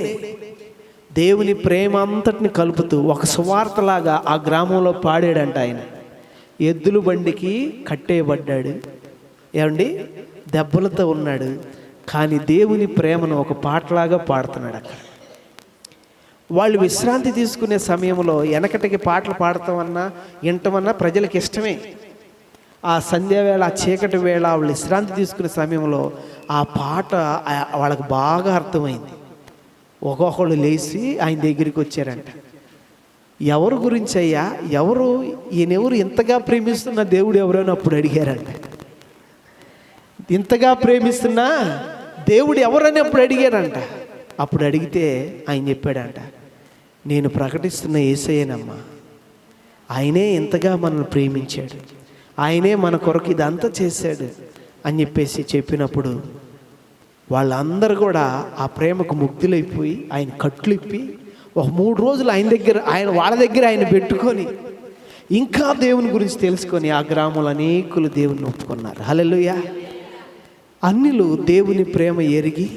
దేవుని ప్రేమ అంతటిని కలుపుతూ ఒక సువార్తలాగా ఆ గ్రామంలో పాడాడంట. ఆయన ఎద్దుల బండికి కట్టేయబడ్డాడు, ఏమండి, దెబ్బలతో ఉన్నాడు, కానీ దేవుని ప్రేమను ఒక పాటలాగా పాడుతున్నాడు అక్కడ. వాళ్ళు విశ్రాంతి తీసుకునే సమయంలో వెనకటికి పాటలు పాడతామన్నా వింటామన్నా ప్రజలకు ఇష్టమే. ఆ సంధ్యావేళ, ఆ చీకటి వేళ వాళ్ళు విశ్రాంతి తీసుకునే సమయంలో ఆ పాట వాళ్ళకి బాగా అర్థమైంది. ఒక్కొక్కళ్ళు లేచి ఆయన దగ్గరికి వచ్చారంట. ఎవరు గురించి అయ్యా, ఈయనెవరు ఇంతగా ప్రేమిస్తున్న దేవుడు ఎవరు అని అప్పుడు అడిగారంట. ఇంతగా ప్రేమిస్తున్నా దేవుడు ఎవరని అప్పుడు అడిగారంట. అప్పుడు అడిగితే ఆయన చెప్పాడంట, నేను ప్రకటిస్తున్న యేసయ్యనమ్మా, ఆయనే ఇంతగా మనల్ని ప్రేమించాడు, ఆయనే మన కొరకు ఇదంతా చేశాడు అని చెప్పినప్పుడు వాళ్ళందరూ కూడా ఆ ప్రేమకు ముగ్ధులైపోయి ఆయన కట్లు ఇప్పి ఒక 3 రోజులు వాళ్ళ దగ్గర ఆయన పెట్టుకొని ఇంకా దేవుని గురించి తెలుసుకొని ఆ గ్రామంలో అనేకులు దేవుని ఒప్పుకున్నారు. హల్లెలూయా. అన్యులు దేవుని ప్రేమ ఎరిగి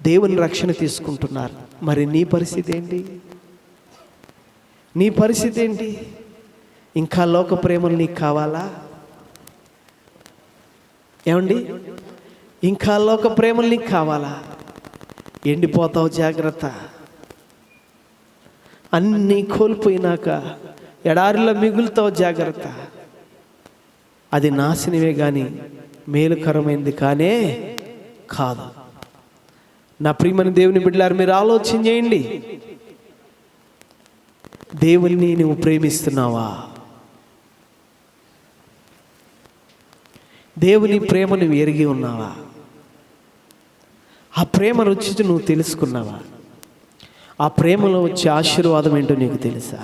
దేవుని రక్షణ తీసుకుంటున్నారు. మరి నీ పరిస్థితి ఏంటి? నీ పరిస్థితి ఏంటి? ఇంకా లోక ప్రేమలు నీకు కావాలా? ఏమండి, ఇంకా లోక ప్రేమలు నీకు కావాలా? ఎండిపోతావు, జాగ్రత్త. అన్నీ కోల్పోయినాక ఎడారిలో మిగులుతావు, జాగ్రత్త. అది నాశనమే కానీ మేలుకరమైంది కానే కాదు. నా ప్రియమైన దేవుని బిడ్డలారు, మీరు ఆలోచన చేయండి. దేవుని నువ్వు ప్రేమిస్తున్నావా? దేవుని ప్రేమ నువ్వు ఎరిగి ఉన్నావా? ఆ ప్రేమ రుచి నువ్వు తెలుసుకున్నావా? ఆ ప్రేమలో వచ్చే ఆశీర్వాదం ఏంటో నీకు తెలుసా?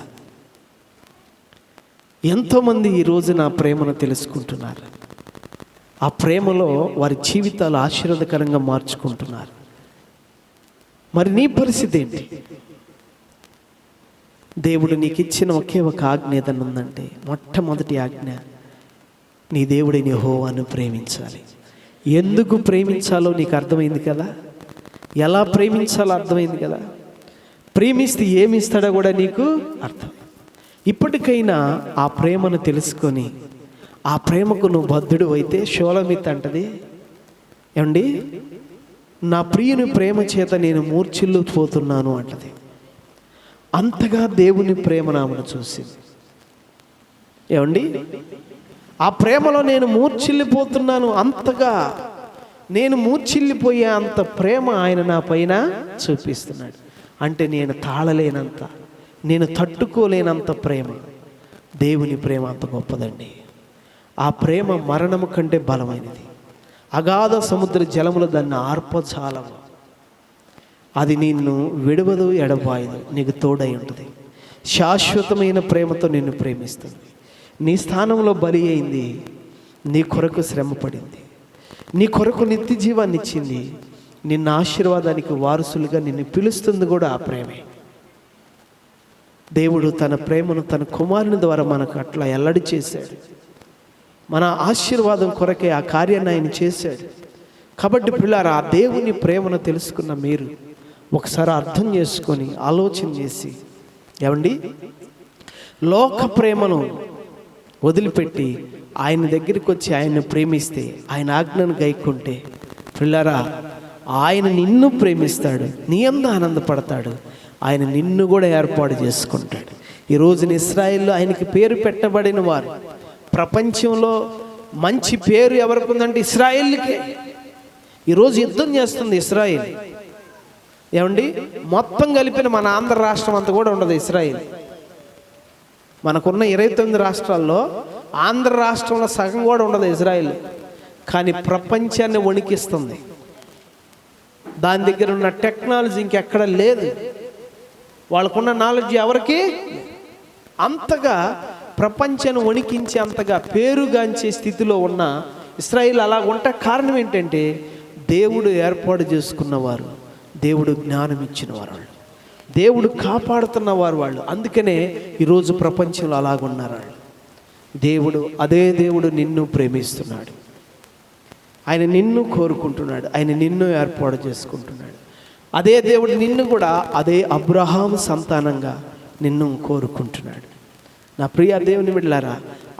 ఎంతోమంది ఈరోజు నా ప్రేమను తెలుసుకుంటున్నారు. ఆ ప్రేమలో వారి జీవితాలు ఆశీర్వాదకరంగా మార్చుకుంటున్నారు. మరి నీ పరిస్థితి ఏంటి? దేవుడు నీకు ఇచ్చిన ఒకే ఒక ఆజ్ఞ ఏదన్నా ఉందంటే, మొట్టమొదటి ఆజ్ఞ, నీ దేవుడిని యెహోవాను ప్రేమించాలి. ఎందుకు ప్రేమించాలో నీకు అర్థమైంది కదా? ఎలా ప్రేమించాలో అర్థమైంది కదా? ప్రేమిస్తే ఏమి ఇస్తాడో కూడా నీకు అర్థం. ఇప్పటికైనా ఆ ప్రేమను తెలుసుకొని ఆ ప్రేమకు నువ్వు బద్ధుడు అయితే షోలమిత్ అంటది, ఏమండి, నా ప్రియుని ప్రేమ చేత నేను మూర్ఛిల్లిపోతున్నాను అంటది. అంతగా దేవుని ప్రేమ నామను చూసింది. ఏమండి, ఆ ప్రేమలో నేను మూర్ఛిల్లిపోతున్నాను, అంతగా నేను మూర్ఛిల్లిపోయే అంత ప్రేమ ఆయన నా పైన చూపిస్తున్నాడు. అంటే నేను తాళలేనంత, నేను తట్టుకోలేనంత ప్రేమ. దేవుని ప్రేమ అంత గొప్పదండి. ఆ ప్రేమ మరణము కంటే బలమైనది. అగాధ సముద్ర జలములు దాన్ని ఆర్పజాలము. అది నిన్ను విడవదు, ఎడబాయదు, నీకు తోడై ఉంటుంది. శాశ్వతమైన ప్రేమతో నిన్ను ప్రేమిస్తుంది. నీ స్థానంలో బలి అయింది, నీ కొరకు శ్రమ పడింది, నీ కొరకు నిత్య జీవాన్ని ఇచ్చింది, నిన్న ఆశీర్వాదానికి వారసులుగా నిన్ను పిలుస్తుంది కూడా ఆ ప్రేమే. దేవుడు తన ప్రేమను తన కుమారుని ద్వారా మనకు అట్లా ఎల్లడి చేశాడు. మన ఆశీర్వాదం కొరకే ఆ కార్యాన్ని ఆయన చేశాడు. కాబట్టి పిల్లారా, ఆ దేవుని ప్రేమను తెలుసుకున్న మీరు ఒకసారి అర్థం చేసుకొని ఆలోచన చేసి, ఏమండి, లోక ప్రేమను వదిలిపెట్టి ఆయన దగ్గరికి వచ్చి ఆయన్ని ప్రేమిస్తే, ఆయన ఆజ్ఞను గైకుంటే, పిల్లారా, ఆయన నిన్ను ప్రేమిస్తాడు, నీ యందు ఆనందపడతాడు, ఆయన నిన్ను కూడా ఏర్పాటు చేసుకుంటాడు. ఈరోజున ఇశ్రాయేల్లో ఆయనకి పేరు పెట్టబడిన వారు, ప్రపంచంలో మంచి పేరు ఎవరికి ఉందంటే ఇశ్రాయేలుకే. ఈరోజు యుద్ధం చేస్తుంది ఇశ్రాయేల్. ఏమండి, మొత్తం కలిపిన మన ఆంధ్ర రాష్ట్రం అంతా కూడా ఉండదు ఇశ్రాయేల్. మనకున్న 29 రాష్ట్రాల్లో ఆంధ్ర రాష్ట్రంలో సగం కూడా ఉండదు ఇజ్రాయెల్. కానీ ప్రపంచాన్ని వణికిస్తుంది. దాని దగ్గర ఉన్న టెక్నాలజీ ఇంకెక్కడ లేదు. వాళ్ళకున్న నాలెడ్జ్ ఎవరికి అంతగా ప్రపంచాన్ని వణికించి అంతగా పేరుగాంచే స్థితిలో ఉన్న ఇశ్రాయేల్ అలా ఉంటే కారణం ఏంటంటే, దేవుడు ఏర్పాటు చేసుకున్నవారు, దేవుడు జ్ఞానం ఇచ్చినవారు, వాళ్ళు దేవుడు కాపాడుతున్నవారు వాళ్ళు. అందుకనే ఈరోజు ప్రపంచంలో అలాగున్నారు వాళ్ళు. అదే దేవుడు నిన్ను ప్రేమిస్తున్నాడు. ఆయన నిన్ను కోరుకుంటున్నాడు, ఆయన నిన్ను ఏర్పాటు చేసుకుంటున్నాడు. అదే దేవుడు నిన్ను కూడా అదే అబ్రహాము సంతానంగా నిన్ను కోరుకుంటున్నాడు. నా ప్రియ దేవుని బిడ్డలారా,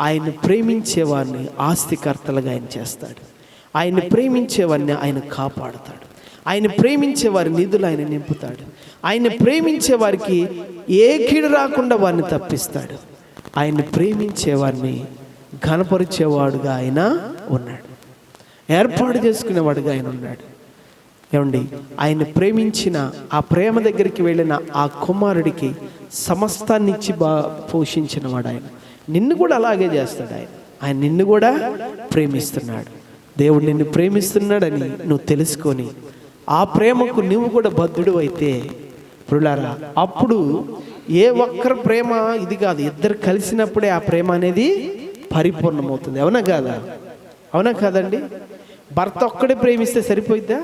ఆయన ప్రేమించే వారిని ఆస్తికర్తలుగా ఆయన చేస్తాడు. ఆయన్ని ప్రేమించేవారిని ఆయన కాపాడుతాడు. ఆయన ప్రేమించే వారి నిధులు ఆయన నింపుతాడు. ఆయన ప్రేమించే వారికి ఏ కీడు రాకుండా వారిని తప్పిస్తాడు. ఆయన్ని ప్రేమించే వారిని ఘనపరిచేవాడుగా ఆయన ఉన్నాడు. ఏర్పాటు చేసుకునేవాడుగా ఆయన ఉన్నాడు. ఏమండి, ఆయన ప్రేమించిన ఆ ప్రేమ దగ్గరికి వెళ్ళిన ఆ కుమారుడికి సమస్తాన్ని ఇచ్చి పోషించిన వాడు ఆయన. నిన్ను కూడా అలాగే చేస్తాడు. ఆయన నిన్ను కూడా ప్రేమిస్తున్నాడు. దేవుడు నిన్ను ప్రేమిస్తున్నాడని నువ్వు తెలుసుకొని ఆ ప్రేమకు నువ్వు కూడా బద్ధుడు అయితే ప్రియులారా, అప్పుడు ఏ ఒక్కరి ప్రేమ ఇది కాదు, ఇద్దరు కలిసినప్పుడే ఆ ప్రేమ అనేది పరిపూర్ణమవుతుంది. అవునా కాదా? అవునా కాదండి? భర్త ఒక్కడే ప్రేమిస్తే సరిపోయిద్దా?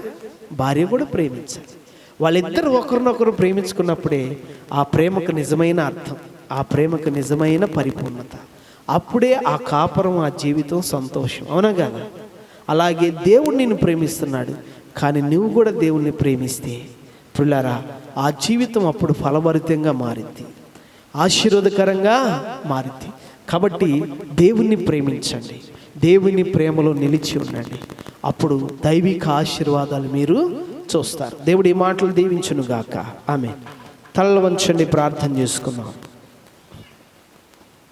భార్య కూడా ప్రేమించాలి. వాళ్ళిద్దరు ఒకరినొకరు ప్రేమించుకున్నప్పుడే ఆ ప్రేమకు నిజమైన అర్థం, ఆ ప్రేమకు నిజమైన పరిపూర్ణత. అప్పుడే ఆ కాపురం, ఆ జీవితం సంతోషం. అవునా కాదా? అలాగే దేవుడు నిన్ను ప్రేమిస్తున్నాడు, కానీ నువ్వు కూడా దేవుణ్ణి ప్రేమిస్తే ప్రియులారా, ఆ జీవితం అప్పుడు ఫలభరితంగా మారింది, ఆశీర్వాదకరంగా మారింది. కాబట్టి దేవుణ్ణి ప్రేమించండి, దేవుని ప్రేమలో నిలిచి ఉండండి. అప్పుడు దైవిక ఆశీర్వాదాలు మీరు చూస్తారు. దేవుడు ఈ మాటలు దీవించును గాక. ఆమేన్. తలలు వంచండి, ప్రార్థన చేసుకుందాం.